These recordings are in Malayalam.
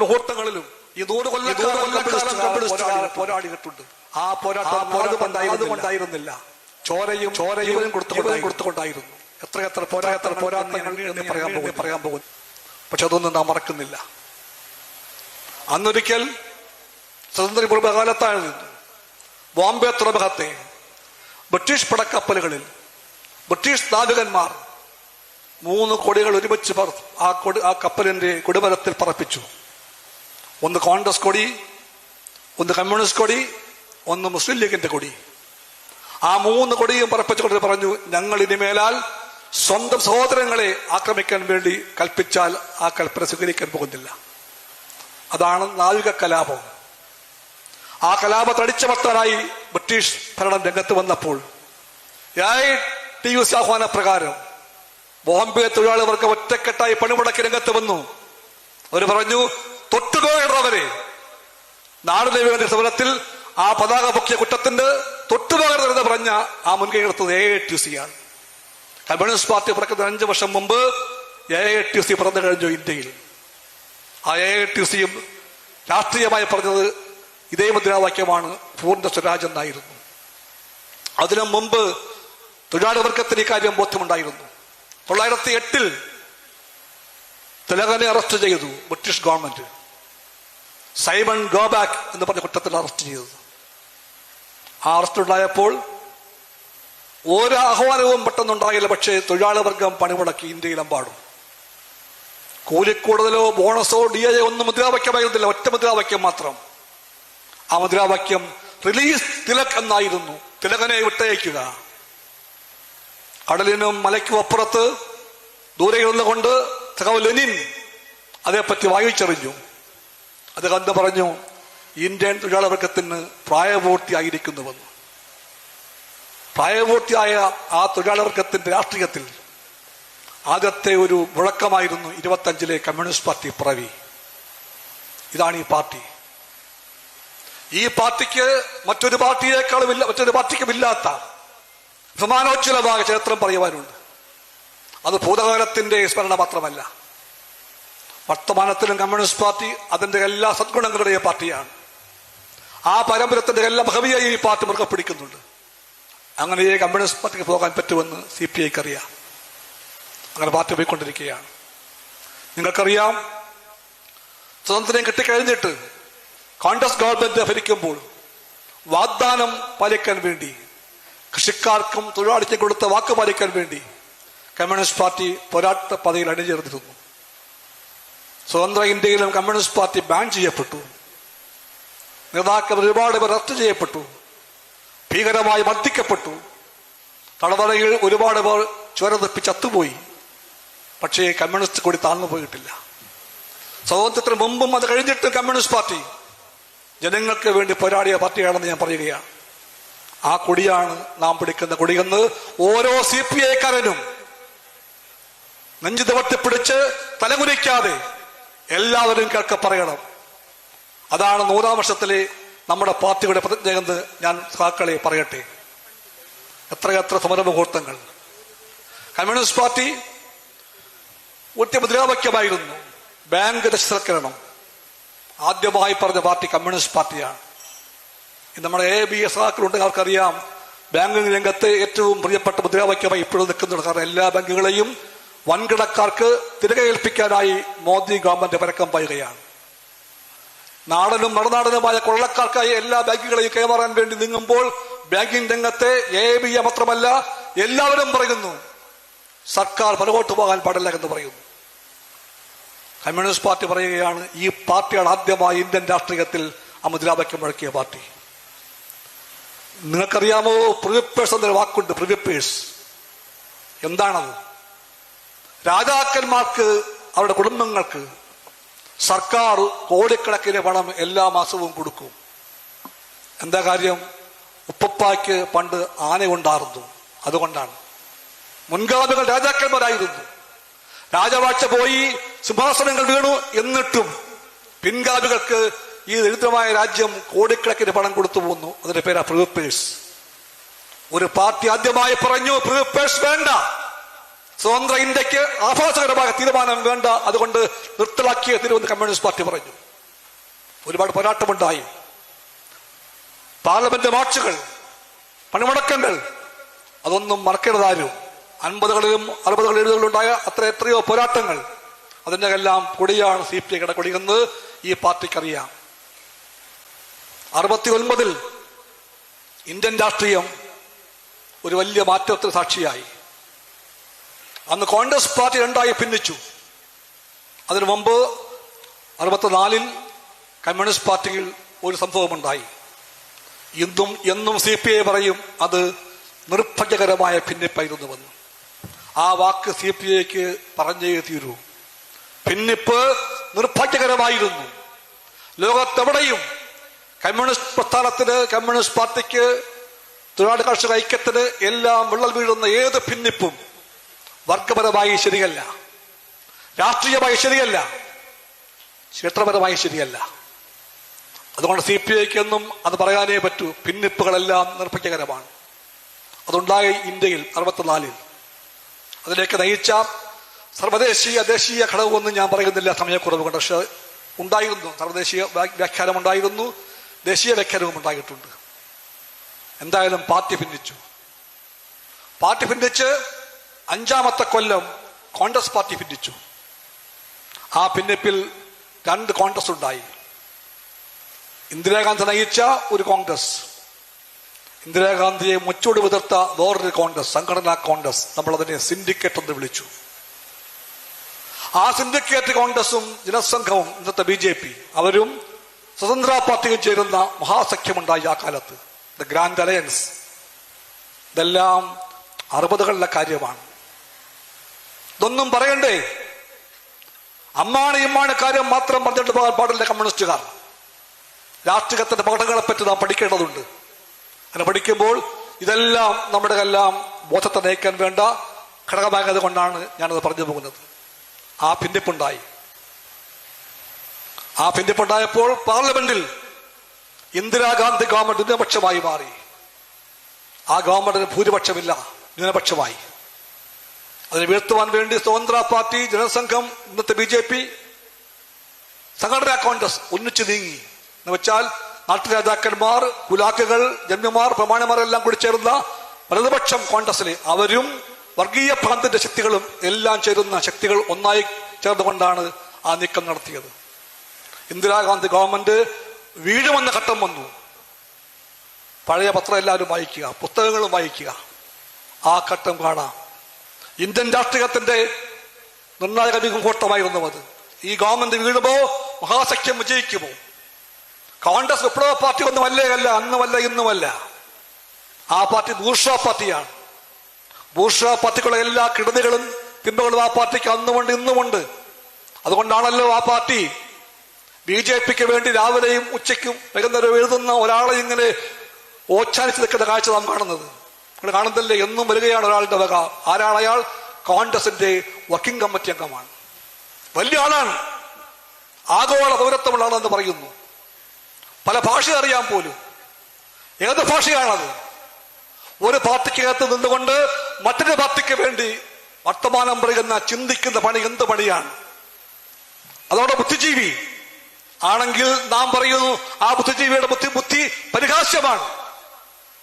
മുഹൂർത്തങ്ങളിലും ഈ 100 കൊല്ലക്കാലം പോരാടിയിട്ടുണ്ട്. ആ പോരാട്ടം അതുകൊണ്ടായിരുന്നില്ല, ചോരയും കൊടുത്തുകൊണ്ടായിരുന്നു. എത്ര പോരാട്ടങ്ങൾ പറയാൻ പോകുന്നു. പക്ഷെ അതൊന്നും നാം മറക്കുന്നില്ല. അന്നൊരിക്കൽ സ്വതന്ത്ര പൂർവ്വകാലത്തായിരുന്നു ബോംബെ തുറമുഖത്തെ ബ്രിട്ടീഷ് പടക്കപ്പലുകളിൽ ബ്രിട്ടീഷ് നാവികന്മാർ 3 കൊടികൾ ഒരുമിച്ച് ആ കപ്പലിന്റെ കൊടിമരത്തിൽ പറപ്പിച്ചു. ഒന്ന് കോൺഗ്രസ് കൊടി, ഒന്ന് കമ്മ്യൂണിസ്റ്റ് കൊടി, ഒന്ന് മുസ്ലിം ലീഗിന്റെ കൊടി. ആ 3 കൊടിയും പറപ്പിച്ചുകൊണ്ട് പറഞ്ഞു, ഞങ്ങൾ ഇനിമേലാൽ സ്വന്തം സഹോദരങ്ങളെ ആക്രമിക്കാൻ വേണ്ടി കൽപ്പിച്ചാൽ ആ കൽപ്പന സ്വീകരിക്കാൻ പോകുന്നില്ല. അതാണ് നാവിക കലാപം. ആ കലാപത്തെ അടിച്ചമർത്താനായി ബ്രിട്ടീഷ് ഭരണം രംഗത്ത് വന്നപ്പോൾ TUC ആഹ്വാന പ്രകാരം ബോംബെ തൊഴിലാളി വർഗം ഒറ്റക്കെട്ടായി പണിമുടക്കി രംഗത്ത് വന്നു. അവർ പറഞ്ഞു, തൊട്ടുപോകേണ്ടവരെ നാടിന് വേണ്ടി സമരത്തിൽ ആ പതാക പൊക്കിയ കുറ്റത്തിന്റെ തൊട്ടുപോകരുതെന്ന് പറഞ്ഞ ആ മുൻകൈ എടുത്തത് AITUC ആണ്. കമ്മ്യൂണിസ്റ്റ് പാർട്ടി പിറക്കുന്ന 5 വർഷം മുമ്പ് AITUC പിറന്നു കഴിഞ്ഞു ഇന്ത്യയിൽ. ആ AITUCയും രാഷ്ട്രീയമായി പറഞ്ഞത് ഇതേ മുദ്രാവാക്യമാണ്, പൂർണ്ണ സ്വരാജ് എന്നായിരുന്നു. അതിനു മുമ്പ് തൊഴിലാളി വർഗത്തിന് ഇക്കാര്യം ബോധ്യമുണ്ടായിരുന്നു. 1908 തിലകനെ അറസ്റ്റ് ചെയ്തു ബ്രിട്ടീഷ് ഗവൺമെന്റ്. സൈമൺ ഗോബാക്ക് എന്ന് പറഞ്ഞ കുറ്റത്തിൽ അറസ്റ്റ് ചെയ്തത്. ആ അറസ്റ്റ് ഉണ്ടായപ്പോൾ ഒരു ആഹ്വാനവും പെട്ടെന്നുണ്ടായില്ല. പക്ഷേ തൊഴിലാളി വർഗം പണിമുടക്കി ഇന്ത്യയിലെമ്പാടും. കൂലിക്കൂടുതലോ ബോണസോ DA ഒന്നും മുദ്രാവാക്യമായിരുന്നില്ല, ഒറ്റ മുദ്രാവാക്യം മാത്രം. ആ മുദ്രാവാക്യം റിലീസ് തിലക് എന്നായിരുന്നു, തിലകനെ വിട്ടയക്കുക. കടലിനും മലയ്ക്കും അപ്പുറത്ത് ദൂരെ ഇരുന്നുകൊണ്ട് ലെനിൻ അതേപ്പറ്റി വായിച്ചറിഞ്ഞു. അദ്ദേഹം എന്ന് പറഞ്ഞു, ഇന്ത്യൻ തൊഴിലാളി വർഗത്തിന് പ്രായപൂർത്തിയായിരിക്കുന്നുവെന്ന്. പ്രായപൂർത്തിയായ ആ തൊഴിലാളി വർഗത്തിന്റെ രാഷ്ട്രീയത്തിൽ ആദ്യത്തെ ഒരു മുഴക്കമായിരുന്നു 25 കമ്മ്യൂണിസ്റ്റ് പാർട്ടി പിറവി. ഇതാണ് ഈ പാർട്ടി. ഈ പാർട്ടിക്ക് മറ്റൊരു പാർട്ടിക്കും ഇല്ലാത്ത സമാനോജ്വലമായ ചരിത്രം പറയുവാനുണ്ട്. അത് ഭൂതകാലത്തിന്റെ സ്മരണ മാത്രമല്ല, വർത്തമാനത്തിലും കമ്മ്യൂണിസ്റ്റ് പാർട്ടി അതിന്റെ എല്ലാ സദ്ഗുണങ്ങളുടെയും പാർട്ടിയാണ്. ആ പാരമ്പര്യത്തിന്റെ എല്ലാ മഹവിയായി ഈ പാർട്ടി മുറുകെ പിടിക്കുന്നുണ്ട്. അങ്ങനെ കമ്മ്യൂണിസ്റ്റ് പാർട്ടിക്ക് പോകാൻ പറ്റുമെന്ന് CPIക്ക് അറിയാം. അങ്ങനെ പാർട്ടി പോയിക്കൊണ്ടിരിക്കുകയാണ്. നിങ്ങൾക്കറിയാം, സ്വാതന്ത്ര്യം കിട്ടിക്കഴിഞ്ഞിട്ട് കോൺഗ്രസ് ഗവൺമെന്റ് ഭരിക്കുമ്പോൾ വാഗ്ദാനം പാലിക്കാൻ വേണ്ടി, കൃഷിക്കാർക്കും തൊഴിലാളിക്കും കൊടുത്ത വാക്ക് പാലിക്കാൻ വേണ്ടി കമ്മ്യൂണിസ്റ്റ് പാർട്ടി പോരാട്ട പദവിയിൽ അണിചേർന്നിരുന്നു. സ്വതന്ത്ര ഇന്ത്യയിലും കമ്മ്യൂണിസ്റ്റ് പാർട്ടി ബാൻ ചെയ്യപ്പെട്ടു. നേതാക്കൾ ഒരുപാട് പേർ അറസ്റ്റ് ചെയ്യപ്പെട്ടു, ഭീകരമായി മർദ്ദിക്കപ്പെട്ടു. തടവറയിൽ ഒരുപാട് പേർ ചോര തെപ്പി ചത്തുപോയി. പക്ഷേ കമ്മ്യൂണിസ്റ്റ് കൊടി താഴ്ന്നു പോയിട്ടില്ല. സ്വാതന്ത്ര്യത്തിന് മുമ്പും അത് കഴിഞ്ഞിട്ട് കമ്മ്യൂണിസ്റ്റ് പാർട്ടി ജനങ്ങൾക്ക് വേണ്ടി പോരാടിയ പാർട്ടിയാണെന്ന് ഞാൻ പറയുകയാണ്. ആ കൊടിയാണ് നാം പിടിക്കുന്ന കൊടിയെന്ന് ഓരോ CPIക്കാരനും നെഞ്ചു നിവർത്തിപ്പിടിച്ച് തലകുനിക്കാതെ എല്ലാവരും കേൾക്ക പറയണം. അതാണ് 100ാം വർഷത്തിലെ നമ്മുടെ പാർട്ടിയുടെ പ്രതിജ്ഞ എന്ന് ഞാൻ സഹാക്കളെ പറയട്ടെ. എത്രയെത്ര സമരമുഹൂർത്തങ്ങൾ. കമ്മ്യൂണിസ്റ്റ് പാർട്ടി ഒറ്റ മുദ്രാവാക്യമായിരുന്നു, ബാങ്ക് രക്ഷവൽക്കരണം. ആദ്യമായി പറഞ്ഞ പാർട്ടി കമ്മ്യൂണിസ്റ്റ് പാർട്ടിയാണ്. നമ്മുടെ ABS സഹാക്കളുണ്ട്, അവർക്കറിയാം ബാങ്കിംഗ് രംഗത്ത് ഏറ്റവും പ്രിയപ്പെട്ട മുദ്രാവാക്യമായി ഇപ്പോഴും നിൽക്കുന്നുണ്ട്. കാരണം എല്ലാ ബാങ്കുകളെയും വൻകിടക്കാർക്ക് തിരികെ ഏൽപ്പിക്കാനായി മോദി ഗവൺമെന്റ് പരക്കം പായുകയാണ്. നാടനും മറുനാടനുമായ കൊള്ളക്കാർക്കായി എല്ലാ ബാങ്കുകളെയും കൈമാറാൻ വേണ്ടി നീങ്ങുമ്പോൾ ബാങ്കിംഗ് രംഗത്തെ ABA മാത്രമല്ല എല്ലാവരും പറയുന്നു, സർക്കാർ പുറകോട്ട് പോകാൻ പാടില്ല എന്ന് പറയുന്നു. കമ്മ്യൂണിസ്റ്റ് പാർട്ടി പറയുകയാണ്, ഈ പാർട്ടിയാണ് ആദ്യമായി ഇന്ത്യൻ രാഷ്ട്രീയത്തിൽ ആ മുദ്രാവാക്യം മുഴക്കിയ പാർട്ടി. നിങ്ങൾക്കറിയാമോ, പ്രിവിപ്പേഴ്സ് എന്നൊരു വാക്കുണ്ട്. പ്രിവിപ്പേഴ്സ് എന്താണത്? രാജാക്കന്മാർക്ക്, അവരുടെ കുടുംബങ്ങൾക്ക് സർക്കാർ കോടിക്കണക്കിന് പണം എല്ലാ മാസവും കൊടുക്കും. എന്താ കാര്യം? ഉപ്പപ്പായ്ക്ക് പണ്ട് ആന ഉണ്ടായിരുന്നു, അതുകൊണ്ടാണ്. മുൻഗാമികൾ രാജാക്കന്മാരായിരുന്നു. രാജവാഴ്ച പോയി, സിംഹാസനങ്ങൾ വീണു. എന്നിട്ടും പിൻഗാമികൾക്ക് ഈ ദരിദ്രമായ രാജ്യം കോടിക്കണക്കിന് പണം കൊടുത്തു പോകുന്നു. അതിന്റെ പേരാ പ്രിവിപ്പേഴ്സ്. ഒരു പാർട്ടി ആദ്യമായി പറഞ്ഞു, പ്രിവിപ്പേഴ്സ് വേണ്ട, സ്വതന്ത്ര ഇന്ത്യക്ക് ആഭാസകരമായ തീരുമാനം വേണ്ട, അതുകൊണ്ട് നിർത്തലാക്കിയ തീരുമെന്ന് കമ്മ്യൂണിസ്റ്റ് പാർട്ടി പറഞ്ഞു. ഒരുപാട് പോരാട്ടമുണ്ടായി. പാർലമെന്റ് മാർച്ചുകൾ, പണിമുടക്കങ്ങൾ, അതൊന്നും മറക്കരുതാരും. 50കളിലും 60കളിലും 70കളിലും ഉണ്ടായ എത്രയോ പോരാട്ടങ്ങൾ, അതിന്റെ എല്ലാം കൊടിയാണ് CPI കൊടി എന്ന് ഈ പാർട്ടിക്കറിയാം. 69-ൽ ഇന്ത്യൻ രാഷ്ട്രീയം ഒരു വലിയ മാറ്റത്തിന് സാക്ഷിയായി. അന്ന് കോൺഗ്രസ് പാർട്ടി രണ്ടായി ഭിന്നിച്ചു. അതിനു മുമ്പ് 64-ൽ കമ്മ്യൂണിസ്റ്റ് പാർട്ടിയിൽ ഒരു സംഭവമുണ്ടായി. എന്നും CPI പറയും അത് നിർഭാഗ്യകരമായ ഭിന്നിപ്പായിരുന്നുവെന്ന്. ആ വാക്ക് CPIക്ക് പറഞ്ഞേ തീരൂ. ഭിന്നിപ്പ് നിർഭാഗ്യകരമായിരുന്നു. ലോകത്തെവിടെയും കമ്മ്യൂണിസ്റ്റ് പ്രസ്ഥാനത്തിന്, കമ്മ്യൂണിസ്റ്റ് പാർട്ടിക്ക്, തൊഴിലാളി കർഷക ഐക്യത്തിന് എല്ലാം വിള്ളൽ വീഴുന്ന ഏത് ഭിന്നിപ്പും വർഗപരമായി ശരിയല്ല, രാഷ്ട്രീയമായി ശരിയല്ല, ക്ഷേത്രപരമായി ശരിയല്ല. അതുകൊണ്ട് CPIക്ക് എന്നും അത് പറയാനേ പറ്റൂ. ഭിന്നിപ്പുകളെല്ലാം നിർഭാഗ്യകരമാണ്. അതുണ്ടായി ഇന്ത്യയിൽ 64-ൽ. അതിലേക്ക് നയിച്ച സർവദേശീയ ദേശീയ ഘടകമൊന്നും ഞാൻ പറയുന്നില്ല, സമയക്കുറവ് കൊണ്ട്. പക്ഷെ ഉണ്ടായിരുന്നു, സർവദേശീയ വ്യാഖ്യാനം ഉണ്ടായിരുന്നു, ദേശീയ വ്യാഖ്യാനവും ഉണ്ടായിട്ടുണ്ട്. എന്തായാലും പാർട്ടി ഭിന്നിച്ചു. പാർട്ടി ഭിന്നിച്ച് 5-ാമത്തെ കൊല്ലം കോൺഗ്രസ് പാർട്ടി ഭിന്നിച്ചു. ആ ഭിന്നിപ്പിൽ 2 കോൺഗ്രസ് ഉണ്ടായി. ഇന്ദിരാഗാന്ധി നയിച്ച ഒരു കോൺഗ്രസ്, ഇന്ദിരാഗാന്ധിയെ മുച്ചോട് വിതിർത്ത വേറൊരു കോൺഗ്രസ്, സംഘടനാ കോൺഗ്രസ്. നമ്മളതിനെ സിൻഡിക്കേറ്റ് എന്ന് വിളിച്ചു. ആ സിൻഡിക്കേറ്റ് കോൺഗ്രസും ജനസംഘവും ഇന്നത്തെ BJP, അവരും സ്വതന്ത്ര പാർട്ടിയും ചേരുന്ന മഹാസഖ്യമുണ്ടായി ആ കാലത്ത്, ദ ഗ്രാൻഡ് അലയൻസ്. ഇതെല്ലാം 60കളിലെ കാര്യമാണ്. ഇതൊന്നും പറയണ്ടേ? അമ്മാണ് കാര്യം മാത്രം പറഞ്ഞിട്ട് പോകാൻ പാടില്ല കമ്മ്യൂണിസ്റ്റുകാർ. രാഷ്ട്രീയത്തിന്റെ പാഠങ്ങളെ പറ്റി നാം പഠിക്കേണ്ടതുണ്ട്. അങ്ങനെ പഠിക്കുമ്പോൾ ഇതെല്ലാം നമ്മുടെ എല്ലാം ബോധത്തെ നയിക്കാൻ വേണ്ട ഘടകമായത് കൊണ്ടാണ് ഞാനത് പറഞ്ഞു പോകുന്നത്. ആ ഭിന്നിപ്പുണ്ടായി. ആ ഭിന്നിപ്പുണ്ടായപ്പോൾ പാർലമെന്റിൽ ഇന്ദിരാഗാന്ധി ഗവൺമെന്റ് ന്യൂനപക്ഷമായി മാറി. ആ ഗവൺമെന്റിന് ഭൂരിപക്ഷമില്ല, ന്യൂനപക്ഷമായി. അതിനെ വീഴ്ത്തുവാൻ വേണ്ടി സ്വതന്ത്ര പാർട്ടി, ജനസംഘം, ഇന്നത്തെ BJP, സംഘടനാ കോൺഗ്രസ് ഒന്നിച്ചു നീങ്ങി. എന്ന് വെച്ചാൽ നാട്ടുരാജാക്കന്മാർ, കുലാക്കുകൾ, ജന്മിമാർ, പ്രമാണിമാർ എല്ലാം കൂടി ചേർന്ന വലതുപക്ഷം കോൺഗ്രസിലെ അവരും വർഗീയ ഭ്രാന്തിന്റെ ശക്തികളും എല്ലാം ചേരുന്ന ശക്തികൾ ഒന്നായി ചേർന്നുകൊണ്ടാണ് ആ നീക്കം നടത്തിയത്. ഇന്ദിരാഗാന്ധി ഗവൺമെന്റ് വീഴുമെന്ന ഘട്ടം വന്നു. പഴയ പത്രം എല്ലാവരും വായിക്കുക, പുസ്തകങ്ങളും വായിക്കുക, ആ ഘട്ടം കാണാം. ഇന്ത്യൻ രാഷ്ട്രീയത്തിന്റെ നിർണായക മുഹൂർത്തമായിരുന്നു അത്. ഈ ഗവൺമെന്റ് വീഴുമ്പോ മഹാസഖ്യം വിജയിക്കുമോ? കോൺഗ്രസ് വിപ്ലവ പാർട്ടി ഒന്നും അല്ല, അന്നുമല്ല, ഇന്നുമല്ല. ആ പാർട്ടി ബൂർഷ്വാ പാർട്ടിയാണ്. ബൂർഷ്വാ പാർട്ടിക്കുള്ള എല്ലാ കിടതികളും പിന്തുകളും ആ പാർട്ടിക്ക് അന്നുമുണ്ട്, ഇന്നുമുണ്ട്. അതുകൊണ്ടാണല്ലോ ആ പാർട്ടി BJPക്ക് വേണ്ടി രാവിലെയും ഉച്ചയ്ക്കും വൈകുന്നേരം എഴുതുന്ന ഒരാളെ ഇങ്ങനെ ഓച്ചാനിച്ച് നിൽക്കുന്ന കാഴ്ച നാം കാണുന്നത്. നിങ്ങൾ കാണുന്നില്ലേ? എന്നും വരികയാണ് ഒരാളുടെ വക. ആരാണ് അയാൾ? കോൺഗ്രസിന്റെ വർക്കിംഗ് കമ്മിറ്റി അംഗമാണ്. വലിയ ആളാണ്, ആഗോള പൗരത്വമുള്ള ആളെന്ന് പറയുന്നു. പല ഭാഷ അറിയാൻ പോലും. ഏത് ഭാഷയാണത്? ഒരു പാർട്ടിക്കകത്ത് നിന്നുകൊണ്ട് മറ്റൊരു പാർട്ടിക്ക് വേണ്ടി വർത്തമാനം പറയുന്ന, ചിന്തിക്കുന്ന പണി എന്ത് പണിയാണ്? അതോടെ ബുദ്ധിജീവി ആണെങ്കിൽ നാം പറയുന്നു ആ ബുദ്ധിജീവിയുടെ ബുദ്ധി പരിഹാസ്യമാണ്.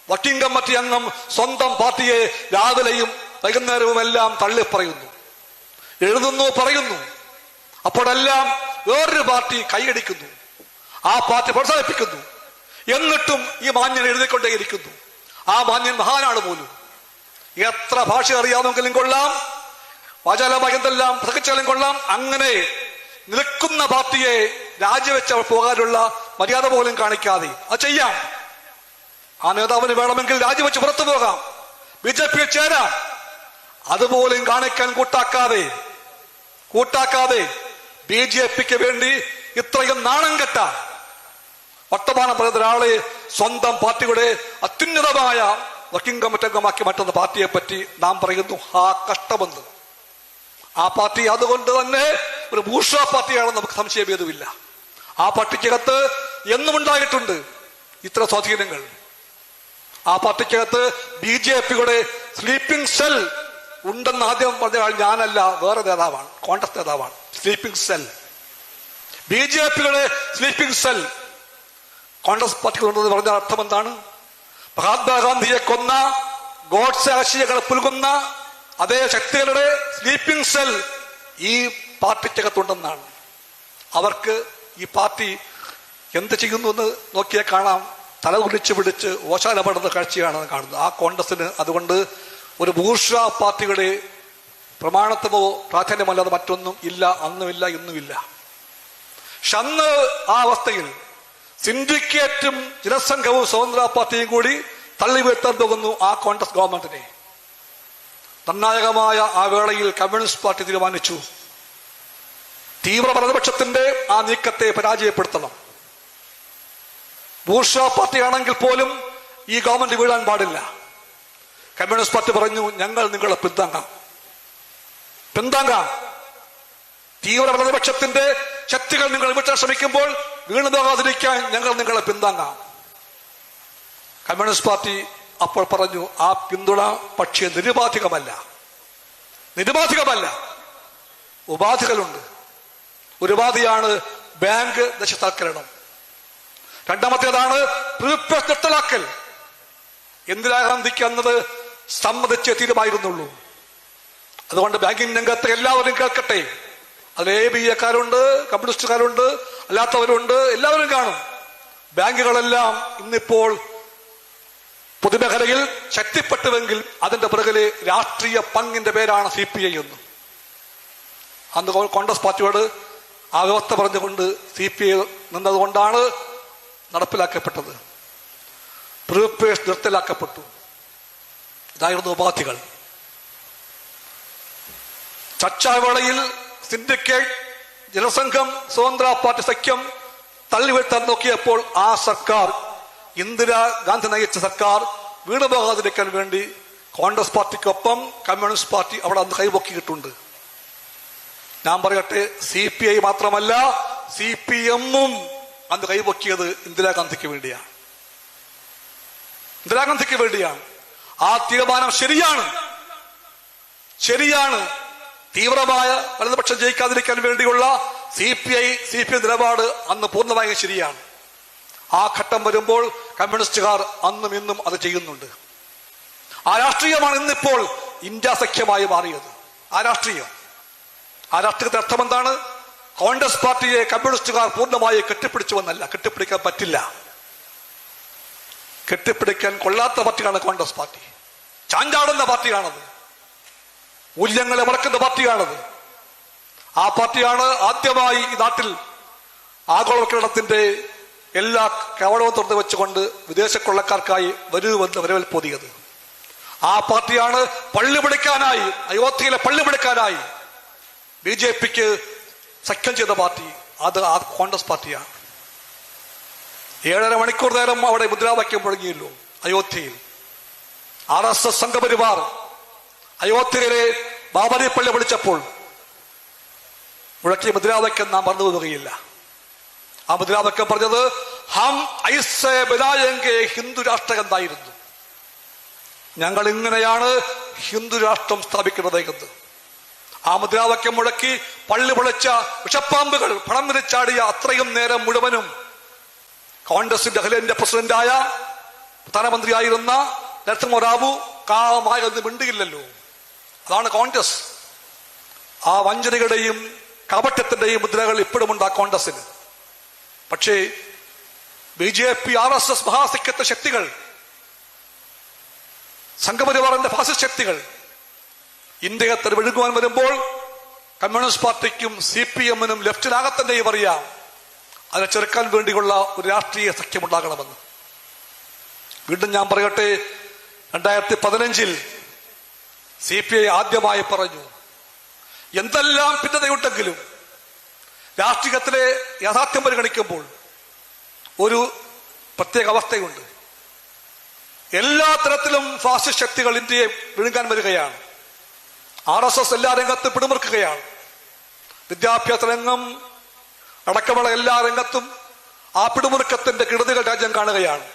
വർക്കിംഗ് കമ്മിറ്റി അംഗം സ്വന്തം പാർട്ടിയെ രാവിലെയും വൈകുന്നേരവും എല്ലാം തള്ളിപ്പറയുന്നു, എഴുതുന്നു, പറയുന്നു. അപ്പോഴെല്ലാം വേറൊരു പാർട്ടി കൈയടിക്കുന്നു, ആ പാർട്ടി പ്രോത്സാഹിപ്പിക്കുന്നു. എന്നിട്ടും ഈ മാന്യൻ എഴുതിക്കൊണ്ടേയിരിക്കുന്നു. ആ മാന്യൻ മഹാനാണ് പോലും. എത്ര ഭാഷ അറിയാമെങ്കിലും കൊള്ളാം, വാചാലമായി എന്തെല്ലാം പ്രസംഗിച്ചാലും കൊള്ളാം. അങ്ങനെ നിൽക്കുന്ന പാർട്ടിയെ രാജിവെച്ച് പോകാനുള്ള മര്യാദ പോലും കാണിക്കാതെ അത് ചെയ്യാം. ആ നേതാവിന് വേണമെങ്കിൽ രാജിവെച്ച് പുറത്തു പോകാം, BJPയിൽ ചേരാം. അതുപോലും കാണിക്കാൻ കൂട്ടാക്കാതെ BJPക്ക് വേണ്ടി ഇത്രയും നാണം കെട്ട വർത്തമാനം പറയുന്ന ഒരാളെ സ്വന്തം പാർട്ടിയുടെ അത്യുന്നതമായ വർക്കിംഗ് കമ്മിറ്റി അംഗമാക്കി മാറ്റുന്ന പാർട്ടിയെ പറ്റി നാം പറയുന്നു ആ കഷ്ടമെന്ന്. ആ പാർട്ടി അതുകൊണ്ട് തന്നെ ഒരു ബൂർഷ്വാ പാർട്ടിയാണെന്ന് നമുക്ക് സംശയമേതുമില്ല. ആ പാർട്ടിക്കകത്ത് എന്നും ഉണ്ടായിട്ടുണ്ട് ഇത്ര സ്വാധീനങ്ങൾ. ആ പാർട്ടിക്കകത്ത് BJPയുടെ സ്ലീപ്പിംഗ് സെൽ ഉണ്ടെന്ന് ആദ്യം പറഞ്ഞാൽ ഞാനല്ല, വേറെ നേതാവാണ്, കോൺഗ്രസ് നേതാവാണ്. സ്ലീപ്പിംഗ് സെൽ, BJPയുടെ സ്ലീപ്പിംഗ് സെൽ കോൺഗ്രസ് പാർട്ടികളുണ്ടെന്ന് പറഞ്ഞ അർത്ഥം എന്താണ്? മഹാത്മാഗാന്ധിയെ കൊന്ന, ഗോഡ്സെ ആശയങ്ങളെ പുൽകുന്ന അതേ ശക്തികളുടെ സ്ലീപ്പിംഗ് സെൽ ഈ പാർട്ടിക്കകത്തുണ്ടെന്നാണ്. അവർക്ക് ഈ പാർട്ടി എന്ത് ചെയ്യുന്നു എന്ന് നോക്കിയാൽ കാണാം, തല കുലിച്ച് പിടിച്ച് ഓശാലപ്പെടുന്ന കാഴ്ചയാണ് കാണുന്നത് ആ കോൺഗ്രസിന്. അതുകൊണ്ട് ഒരു ബൂർഷ്വാ പാർട്ടിയുടെ പ്രമാണത്വമോ പ്രാധാന്യമല്ലാതെ മറ്റൊന്നും ഇല്ല, അന്നുമില്ല, ഇന്നുമില്ല. പക്ഷെ അന്ന് ആ അവസ്ഥയിൽ സിൻഡിക്കേറ്റും ജനസംഘവും സ്വതന്ത്ര പാർട്ടിയും കൂടി തള്ളി വീഴ്ത്താൻ പോകുന്നു ആ കോൺഗ്രസ് ഗവൺമെന്റിനെ. നിർണായകമായ ആ വേളയിൽ കമ്മ്യൂണിസ്റ്റ് പാർട്ടി തീരുമാനിച്ചു, തീവ്ര വലതുപക്ഷത്തിന്റെ ആ നീക്കത്തെ പരാജയപ്പെടുത്തണം. ബൂർഷ്വാ പാർട്ടിയാണെങ്കിൽ പോലും ഈ ഗവൺമെന്റ് വീഴാൻ പാടില്ല. കമ്മ്യൂണിസ്റ്റ് പാർട്ടി പറഞ്ഞു, ഞങ്ങൾ നിങ്ങളെ പിന്താങ്ങാം. തീവ്ര വലതുപക്ഷത്തിന്റെ ശക്തികൾ നിങ്ങൾ വീഴ്ത്താൻ ശ്രമിക്കുമ്പോൾ വീണു പോകാതിരിക്കാൻ ഞങ്ങൾ നിങ്ങളെ പിന്താങ്ങാം. കമ്മ്യൂണിസ്റ്റ് പാർട്ടി അപ്പോൾ പറഞ്ഞു, ആ പിന്തുണ പക്ഷേ നിരുപാധികമല്ല. ഉപാധികളുണ്ട്. ഒരു ഉപാധിയാണ് ബാങ്ക് ദശസൽക്കരണം, രണ്ടാമത്തേതാണ് പ്രീപെയ്ഡ് നിർത്തലാക്കൽ. ഇന്ദിരാഗാന്ധിക്ക് അന്നത് സമ്മതിച്ചേ തീരുമായിരുന്നുള്ളൂ. അതുകൊണ്ട് ബാങ്കിങ് രംഗത്ത് എല്ലാവരും കേൾക്കട്ടെ. അതിൽ ABAക്കാരുണ്ട്, കമ്മ്യൂണിസ്റ്റുകാരുണ്ട്, അല്ലാത്തവരുണ്ട്, എല്ലാവരും കാണും. ബാങ്കുകളെല്ലാം ഇന്നിപ്പോൾ പൊതുമേഖലയിൽ ശക്തിപ്പെട്ടുവെങ്കിൽ അതിന്റെ പിറകിലെ രാഷ്ട്രീയ പങ്കിന്റെ പേരാണ് CPI എന്ന്. അന്ന് കോൺഗ്രസ് പാർട്ടിയോട് ആ വ്യവസ്ഥ പറഞ്ഞുകൊണ്ട് CPI നിന്നതുകൊണ്ടാണ് നടപ്പിലാക്കപ്പെട്ടത്. പ്രീപെയ്ഡ് നിർത്തലാക്കപ്പെട്ടു. ഇതായിരുന്നു ഉപാധികൾ. ചർച്ചാവേളയിൽ സിൻഡിക്കേറ്റ്, ജനസംഘം, സ്വതന്ത്ര പാർട്ടി സഖ്യം തള്ളിവീഴ്ത്താൻ നോക്കിയപ്പോൾ ആ സർക്കാർ, ഇന്ദിരാഗാന്ധി നയിച്ച സർക്കാർ വീണുപോകാതിരിക്കാൻ വേണ്ടി കോൺഗ്രസ് പാർട്ടിക്കൊപ്പം കമ്മ്യൂണിസ്റ്റ് പാർട്ടി അവിടെ അന്ന് കൈപൊക്കിയിട്ടുണ്ട്. ഞാൻ പറയട്ടെ, CPI മാത്രമല്ല CPM-ഉം അന്ന് കൈപൊക്കിയത് ഇന്ദിരാഗാന്ധിക്ക് വേണ്ടിയാണ്. ആ തീരുമാനം ശരിയാണ്. തീവ്രമായ വലതുപക്ഷം ജയിക്കാതിരിക്കാൻ വേണ്ടിയുള്ള CPI നിലപാട് അന്ന് പൂർണ്ണമായും ശരിയാണ്. ആ ഘട്ടം വരുമ്പോൾ കമ്മ്യൂണിസ്റ്റുകാർ അന്നും ഇന്നും അത് ചെയ്യുന്നുണ്ട്. ആ രാഷ്ട്രീയമാണ് ഇന്നിപ്പോൾ ഇന്ത്യ സഖ്യമായി മാറിയത്. ആ രാഷ്ട്രീയത്തിന്റെ അർത്ഥം എന്താണ്? കോൺഗ്രസ് പാർട്ടിയെ കമ്മ്യൂണിസ്റ്റുകാർ പൂർണ്ണമായി കെട്ടിപ്പിടിച്ചുവെന്നല്ല, കെട്ടിപ്പിടിക്കാൻ പറ്റില്ല. കെട്ടിപ്പിടിക്കാൻ കൊള്ളാത്ത പാർട്ടിയാണ് കോൺഗ്രസ് പാർട്ടി. ചാഞ്ചാടുന്ന പാർട്ടിയാണത്. മൂല്യങ്ങളെ മറക്കുന്ന പാർട്ടിയാണത്. ആ പാർട്ടിയാണ് ആദ്യമായി ഈ നാട്ടിൽ ആഗോളവൽക്കരണത്തിന്റെ എല്ലാ കവടവും തുറന്നു വെച്ചുകൊണ്ട് വിദേശ കൊള്ളക്കാർക്കായി വരുമെന്ന് വരവേൽപ്പോതിയത്. ആ പാർട്ടിയാണ് അയോധ്യയിലെ പള്ളി പിടിക്കാനായി BJPക്ക് സഖ്യം ചെയ്ത പാർട്ടി. അത് ആ കോൺഗ്രസ് പാർട്ടിയാണ്. 7.5 മണിക്കൂർ നേരം അവിടെ മുദ്രാവാക്യം മുഴങ്ങിയല്ലോ അയോധ്യയിൽ. RSS സംഘപരിവാർ അയോധ്യയിലെ ബാബരി പള്ളി വിളിച്ചപ്പോൾ മുഴക്കിയ മുദ്രാവാക്യം നാം മറന്നു പോവുകയില്ല. ആ മുദ്രാവാക്യം പറഞ്ഞത് ഹം ഐസേ ബനായേംഗേ ഹിന്ദു രാഷ്ട്രം എന്നായിരുന്നു. ഞങ്ങൾ ഇങ്ങനെയാണ് ഹിന്ദു രാഷ്ട്രം സ്ഥാപിക്കുന്നത് എന്ന്. ആ മുദ്രാവാക്യം മുഴക്കി പള്ളി പൊളിച്ച വിഷപ്പാമ്പുകൾ പണം വിരിച്ചാടിയ അത്രയും നേരം മുഴുവനും കോൺഗ്രസിന്റെ അഖിലേന്ത്യാ പ്രസിഡന്റായ പ്രധാനമന്ത്രിയായിരുന്ന നരസിംഹറാവു കാമായൊന്നും മിണ്ടുകയില്ലല്ലോ. അതാണ് കോൺഗ്രസ്. ആ വഞ്ചനയുടെയും കാപട്യത്തിന്റെയും മുദ്രകൾ ഇപ്പോഴുമുണ്ട് ആ കോൺഗ്രസിന്. പക്ഷേ BJP, RSS മഹാസഖ്യത്തെ ശക്തികൾ, സംഘപരിവാറിന്റെ ഫാസിസ്റ്റ് ശക്തികൾ ഇന്ത്യയെ വിഴുങ്ങുവാൻ വരുമ്പോൾ കമ്മ്യൂണിസ്റ്റ് പാർട്ടിക്കും CPM-നും ലെഫ്റ്റിനാകത്തന്നെയും അറിയാം അതിനെ ചെറുക്കാൻ വേണ്ടിയുള്ള ഒരു രാഷ്ട്രീയ സഖ്യമുണ്ടാകണമെന്ന്. വീണ്ടും ഞാൻ പറയട്ടെ, 2015 CPI ആദ്യമായി പറഞ്ഞു, എന്തെല്ലാം ഭിന്നതയുണ്ടെങ്കിലും രാഷ്ട്രീയത്തിലെ യാഥാർത്ഥ്യം പരിഗണിക്കുമ്പോൾ ഒരു പ്രത്യേക അവസ്ഥയുണ്ട്. എല്ലാ തരത്തിലും ഫാസിസ്റ്റ് ശക്തികൾ ഇന്ത്യയെ വിഴുങ്ങാൻ വരികയാണ്. RSS എല്ലാ രംഗത്തും പിടിമുറുക്കുകയാണ്. വിദ്യാഭ്യാസ രംഗം അടക്കമുള്ള എല്ലാ രംഗത്തും ആ പിടിമുറുക്കത്തിന്റെ കെടുതികൾ രാജ്യം കാണുകയാണ്.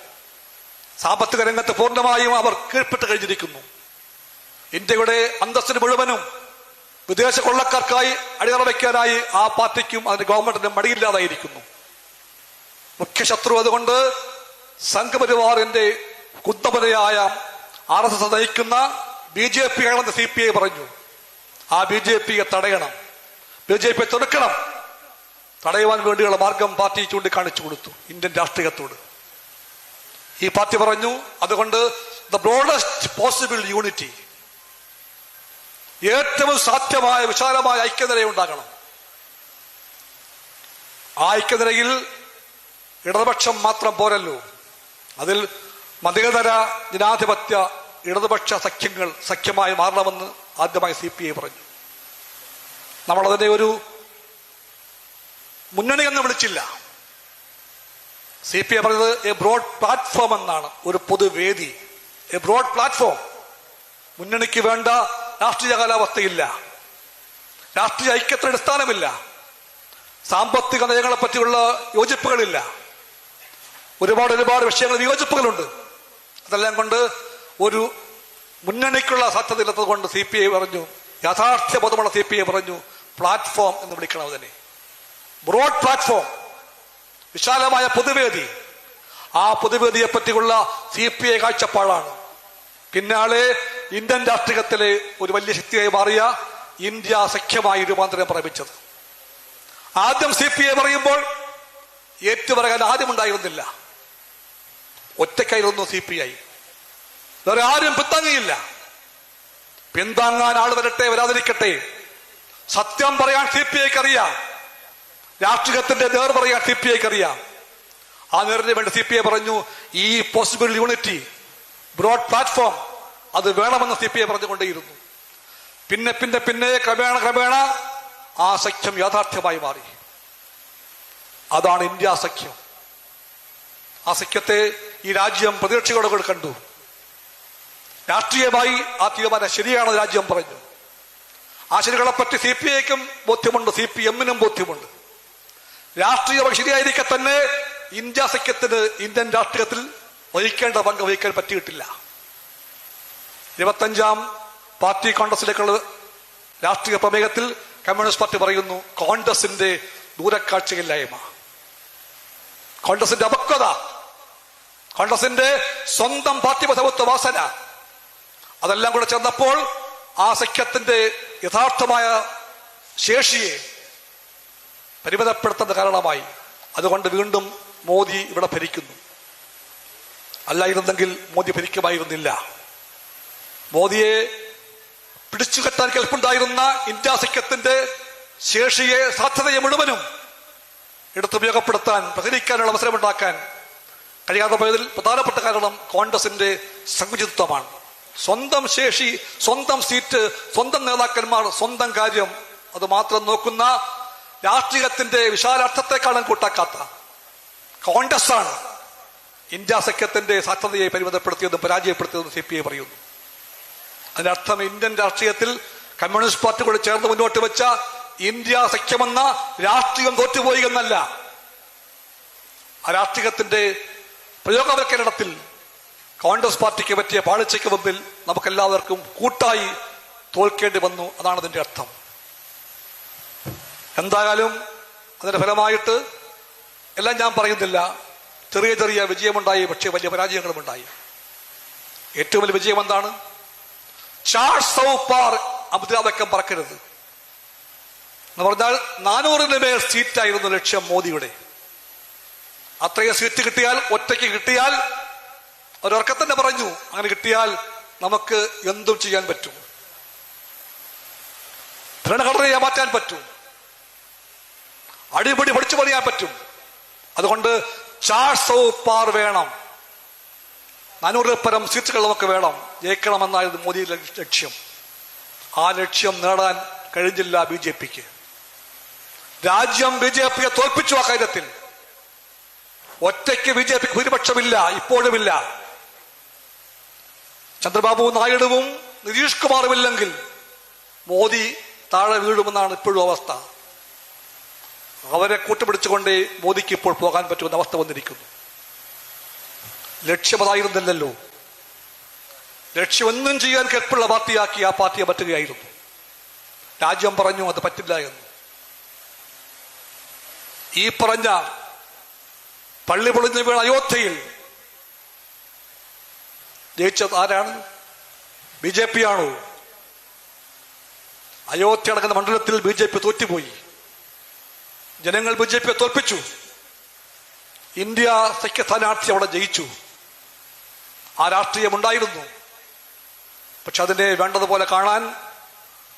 സാമ്പത്തിക രംഗത്ത് പൂർണ്ണമായും അവർ കീഴ്പ്പെട്ട് കഴിഞ്ഞിരിക്കുന്നു. ഇന്ത്യയുടെ അന്തസ്സിന് മുഴുവനും വിദേശ കൊള്ളക്കാർക്കായി അടിയറ വയ്ക്കാനായി ആ പാർട്ടിക്കും അതിന്റെ ഗവൺമെന്റിനും മടിയില്ലാതായിരിക്കുന്നു. മുഖ്യശത്രു അതുകൊണ്ട് സംഘപരിവാറിന്റെ കുന്തപനയായ RSS നയിക്കുന്ന BJP ആണെന്ന് CPI പറഞ്ഞു. ആ BJPയെ തടയണം, BJPയെ ചെറുക്കണം. തടയുവാൻ വേണ്ടിയുള്ള മാർഗം പാർട്ടി ചൂണ്ടിക്കാണിച്ചു കൊടുത്തു ഇന്ത്യൻ രാഷ്ട്രീയത്തോട്. ഈ പാർട്ടി പറഞ്ഞു, അതുകൊണ്ട് ദ ബ്രോഡസ്റ്റ് പോസിബിൾ യൂണിറ്റി, ഏറ്റവും സാധ്യമായ വിശാലമായ ഐക്യനിര ഉണ്ടാകണം. ആ ഐക്യനിരയിൽ ഇടതുപക്ഷം മാത്രം പോരല്ലോ, അതിൽ മതേതര ജനാധിപത്യ ഇടതുപക്ഷ സഖ്യമായി മാറണമെന്ന് ആദ്യമായി CPI പറഞ്ഞു. നമ്മളതിനെ ഒരു മുന്നണി എന്ന് വിളിച്ചില്ല. CPI പറഞ്ഞത് എ ബ്രോഡ് പ്ലാറ്റ്ഫോം എന്നാണ്, ഒരു പൊതുവേദി, എ ബ്രോഡ് പ്ലാറ്റ്ഫോം. മുന്നണിക്ക് വേണ്ട രാഷ്ട്രീയ കാലാവസ്ഥയില്ല, രാഷ്ട്രീയ ഐക്യത്തിന് അടിസ്ഥാനമില്ല, സാമ്പത്തിക നയങ്ങളെ പറ്റിയുള്ള യോജിപ്പുകളില്ല, ഒരുപാട് വിഷയങ്ങൾ വിയോജിപ്പുകളുണ്ട്. അതെല്ലാം കൊണ്ട് ഒരു മുന്നണിക്കുള്ള സാധ്യതയില്ലാത്തത് കൊണ്ട് CPI പറഞ്ഞു, യാഥാർത്ഥ്യ ബോധമുള്ള CPI പറഞ്ഞു, പ്ലാറ്റ്ഫോം എന്ന് വിളിക്കണം അതിനെ, ബ്രോഡ് പ്ലാറ്റ്ഫോം, വിശാലമായ പൊതുവേദി. ആ പൊതുവേദിയെ പറ്റിയുള്ള CPI കാഴ്ചപ്പാടാണ് പിന്നാലെ ഇന്ത്യൻ രാഷ്ട്രീയത്തിലെ ഒരു വലിയ ശക്തിയായി മാറിയ ഇന്ത്യ സഖ്യമായി രൂപാന്തരം പ്രാപിച്ചത്. ആദ്യം CPI പറയുമ്പോൾ ഏറ്റുപറയാൻ ആദ്യമുണ്ടായിരുന്നില്ല, ഒറ്റയ്ക്കായിരുന്നു CPI, വേറെ ആരും പിന്താങ്ങിയില്ല. പിന്താങ്ങാൻ ആൾ വരട്ടെ വരാതിരിക്കട്ടെ, സത്യം പറയാൻ CPIക്ക് അറിയാം, രാഷ്ട്രീയത്തിന്റെ നേർ പറയാൻ CPIക്ക് അറിയാം. ആ നേരിന് വേണ്ടി CPI പറഞ്ഞു, ഈ പോസിബിൾ യൂണിറ്റി, ബ്രോഡ് പ്ലാറ്റ്ഫോം, അത് വേണമെന്ന് CPI പറഞ്ഞുകൊണ്ടേയിരുന്നു. പിന്നെ ക്രമേണ ആ സഖ്യം യാഥാർത്ഥ്യമായി മാറി. അതാണ് ഇന്ത്യ സഖ്യം. ആ സഖ്യത്തെ ഈ രാജ്യം പ്രതീക്ഷയോടെ കണ്ടു. രാഷ്ട്രീയമായി ആ തീരുമാനം ശരിയാണെന്ന് രാജ്യം പറഞ്ഞു. ആ ശരികളെപ്പറ്റി CPIക്കും ബോധ്യമുണ്ട്, CPMനും ബോധ്യമുണ്ട്. രാഷ്ട്രീയമായി ശരിയായിരിക്കെ തന്നെ ഇന്ത്യ സഖ്യത്തിന് ഇന്ത്യൻ രാഷ്ട്രീയത്തിൽ വഹിക്കേണ്ട പങ്ക് വഹിക്കാൻ പറ്റിയിട്ടില്ല. 25ാം പാർട്ടി കോൺഗ്രസിലേക്കുള്ള രാഷ്ട്രീയ പ്രമേയത്തിൽ കമ്മ്യൂണിസ്റ്റ് പാർട്ടി പറയുന്നു, കോൺഗ്രസിന്റെ ദൂരക്കാഴ്ചയില്ലായ്മ, കോൺഗ്രസിന്റെ അപക്വത, കോൺഗ്രസിന്റെ സ്വന്തം പാർട്ടി പ്രഭുത്വ വാസന, അതെല്ലാം കൂടെ ചേർന്നപ്പോൾ ആ സഖ്യത്തിന്റെ യഥാർത്ഥമായ ശേഷിയെ പരിമിതപ്പെടുത്തുന്ന കാരണമായി. അതുകൊണ്ട് വീണ്ടും മോദി ഇവിടെ ഭരിക്കുന്നു. അല്ലായിരുന്നെങ്കിൽ മോദി ഭരിക്കുമായിരുന്നില്ല. മോദിയെ പിടിച്ചുകെട്ടാൻ കെൽപ്പുണ്ടായിരുന്ന ഇന്ത്യ സഖ്യത്തിന്റെ ശേഷിയെ, സാധ്യതയെ മുഴുവനും എടുത്തുപയോഗപ്പെടുത്താൻ, പ്രഹരിക്കാനുള്ള അവസരമുണ്ടാക്കാൻ കഴിയാതെ പോയതിൽ പ്രധാനപ്പെട്ട കാരണം കോൺഗ്രസിന്റെ സങ്കുചിതത്വമാണ്. സ്വന്തം ശേഷി, സ്വന്തം സീറ്റ്, സ്വന്തം നേതാക്കന്മാർ, സ്വന്തം കാര്യം, അത് മാത്രം നോക്കുന്ന, രാഷ്ട്രീയത്തിന്റെ വിശാലാർത്ഥത്തെക്കാളും കൂട്ടാക്കാത്ത കോൺഗ്രസ്സാണ് ഇന്ത്യ സഖ്യത്തിന്റെ സാധ്യതയെ പരിമിതപ്പെടുത്തിയതും പരാജയപ്പെടുത്തിയതെന്ന് CPI പറയുന്നു. അതിനർത്ഥം ഇന്ത്യൻ രാഷ്ട്രീയത്തിൽ കമ്മ്യൂണിസ്റ്റ് പാർട്ടി കൂടെ ചേർന്ന് മുന്നോട്ട് വെച്ച ഇന്ത്യ സഖ്യമെന്ന രാഷ്ട്രീയം തോറ്റുപോയി എന്നല്ല. ആ രാഷ്ട്രീയത്തിന്റെ പ്രയോഗവൽക്കരണത്തിൽ കോൺഗ്രസ് പാർട്ടിക്ക് പറ്റിയ പാളിച്ചയ്ക്ക് മുമ്പിൽ നമുക്കെല്ലാവർക്കും കൂട്ടായി തോൽക്കേണ്ടി വന്നു. അതാണ് അതിന്റെ അർത്ഥം. എന്തായാലും അതിന്റെ ഫലമായിട്ട് എല്ലാം ഞാൻ പറയുന്നില്ല, ചെറിയ വിജയമുണ്ടായി, പക്ഷേ വലിയ പരാജയങ്ങളും ഉണ്ടായി. ഏറ്റവും വലിയ വിജയം എന്താണ്? അമുദ്രാവാക്യം പറക്കരുത് എന്ന് പറഞ്ഞാൽ 400 മേൽ സീറ്റായിരുന്നു ലക്ഷ്യം മോദിയുടെ. അത്രയും സീറ്റ് കിട്ടിയാൽ, ഒറ്റയ്ക്ക് കിട്ടിയാൽ, ഒരൊർക്കം തന്നെ പറഞ്ഞു, അങ്ങനെ കിട്ടിയാൽ നമുക്ക് എന്തും ചെയ്യാൻ പറ്റും, ഭരണഘടനയെ മാറ്റാൻ പറ്റും, അടിപൊളി പഠിച്ചു പണിയാൻ പറ്റും. അതുകൊണ്ട് 400 വേണം, 400 പരം സീറ്റുകൾ നമുക്ക് വേണം, ജയിക്കണമെന്നായിരുന്നു മോദിയുടെ ലക്ഷ്യം. ആ ലക്ഷ്യം നേടാൻ കഴിഞ്ഞില്ല BJPക്ക്. രാജ്യം BJPയെ തോൽപ്പിച്ചു. ആ കാര്യത്തിൽ ഒറ്റയ്ക്ക് BJPക്ക് ഭൂരിപക്ഷമില്ല, ഇപ്പോഴുമില്ല. ചന്ദ്രബാബു നായിഡുവും നിതീഷ് കുമാറുമില്ലെങ്കിൽ മോദി താഴെ വീഴുമെന്നാണ് ഇപ്പോഴും അവസ്ഥ. അവരെ കൂട്ടുപിടിച്ചുകൊണ്ടേ മോദിക്ക് ഇപ്പോൾ പോകാൻ പറ്റുമെന്ന അവസ്ഥ വന്നിരിക്കുന്നു. ലക്ഷ്യമതായിരുന്നില്ലല്ലോ. ലക്ഷ്യമൊന്നും ചെയ്യാൻ കെൽപ്പുള്ള പാർട്ടിയാക്കി ആ പാർട്ടിയെ പറ്റുകയായിരുന്നു. രാജ്യം പറഞ്ഞു അത് പറ്റില്ല എന്ന്. ഈ പറഞ്ഞ പള്ളി പൊളിഞ്ഞു വീണ അയോധ്യയിൽ ജയിച്ചത് ആരാണ്? BJP ആണോ? അയോധ്യ അടങ്ങുന്ന മണ്ഡലത്തിൽ BJP തോറ്റുപോയി. ജനങ്ങൾ BJPയെ തോൽപ്പിച്ചു. ഇന്ത്യ സഖ്യ സ്ഥാനാർത്ഥി അവിടെ ജയിച്ചു. ആ രാഷ്ട്രീയം ഉണ്ടായിരുന്നു. പക്ഷെ അതിനെ വേണ്ടതുപോലെ കാണാൻ,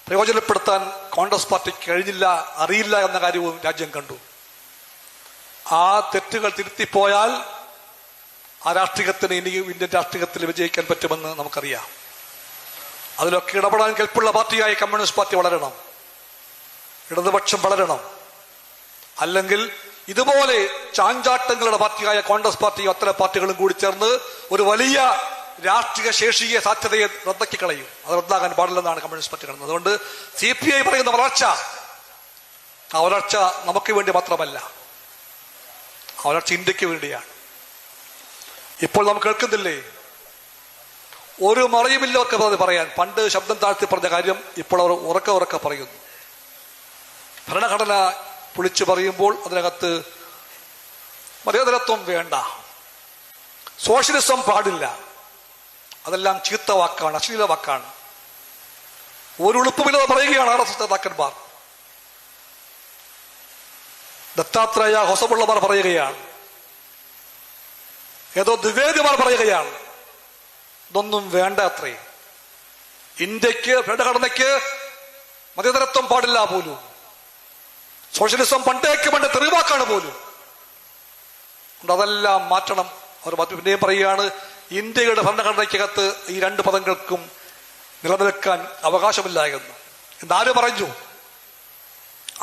പ്രയോജനപ്പെടുത്താൻ കോൺഗ്രസ് പാർട്ടിക്ക് കഴിഞ്ഞില്ല, അറിയില്ല എന്ന കാര്യവും രാജ്യം കണ്ടു. ആ തെറ്റുകൾ തിരുത്തിപ്പോയാൽ ആ രാഷ്ട്രീയത്തിന് ഇനിയും ഇന്ത്യൻ രാഷ്ട്രീയത്തിൽ വിജയിക്കാൻ പറ്റുമെന്ന് നമുക്കറിയാം. അതിലൊക്കെ ഇടപെടാൻ കെൽപ്പുള്ള പാർട്ടിയായി കമ്മ്യൂണിസ്റ്റ് പാർട്ടി വളരണം, ഇടതുപക്ഷം വളരണം. അല്ലെങ്കിൽ ഇതുപോലെ ചാഞ്ചാട്ടങ്ങളുടെ പാർട്ടിയായ കോൺഗ്രസ് പാർട്ടിയും അത്തരം പാർട്ടികളും കൂടി ചേർന്ന് ഒരു വലിയ രാഷ്ട്രീയ ശേഷിയെ, സാധ്യതയെ റദ്ദാക്കി കളയും. അത് റദ്ദാകാൻ പാടില്ലെന്നാണ് കമ്മ്യൂണിസ്റ്റ് പാർട്ടി കാണുന്നത്. അതുകൊണ്ട് CPI പറയുന്ന വളർച്ച, ആ വളർച്ച നമുക്ക് വേണ്ടി മാത്രമല്ല, ആ വളർച്ച ഇന്ത്യക്ക് വേണ്ടിയാണ്. ഇപ്പോൾ നാം കേൾക്കുന്നില്ലേ, ഒരു മറയുമില്ലവർക്ക് അത് പറയാൻ. പണ്ട് ശബ്ദം താഴ്ത്തി പറഞ്ഞ കാര്യം ഇപ്പോൾ അവർ ഉറക്കെ പറയുന്നു. ഭരണഘടന പൊളിച്ചു പറയുമ്പോൾ അതിനകത്ത് മതേതരത്വം വേണ്ട, സോഷ്യലിസം പാടില്ല, അതെല്ലാം ചീത്ത വാക്കാണ്, അശ്ലീല വാക്കാണ്. ഒരു ഉളുപ്പുമില്ലാതെ പറയുകയാണ് RSS നേതാക്കന്മാർ. ദത്താത്രേയ ഹൊസമുള്ളമാർ പറയുകയാണ്, ഏതോ ദ്വിവേദിമാർ പറയുകയാണ്, ഇതൊന്നും വേണ്ട അത്രേ. ഇന്ത്യക്ക്, ഭരണഘടനയ്ക്ക് മതേതരത്വം പാടില്ല പോലും, സോഷ്യലിസം പണ്ടേക്ക് പണ്ട് തെറിവാക്കാണ് പോലും. അതെല്ലാം മാറ്റണം. അവർ പിന്നെയും പറയുകയാണ്, ഇന്ത്യയുടെ ഭരണഘടനയ്ക്കകത്ത് ഈ രണ്ട് പദങ്ങൾക്കും നിലനിൽക്കാൻ അവകാശമില്ല എന്ന്. എന്നാര് പറഞ്ഞു?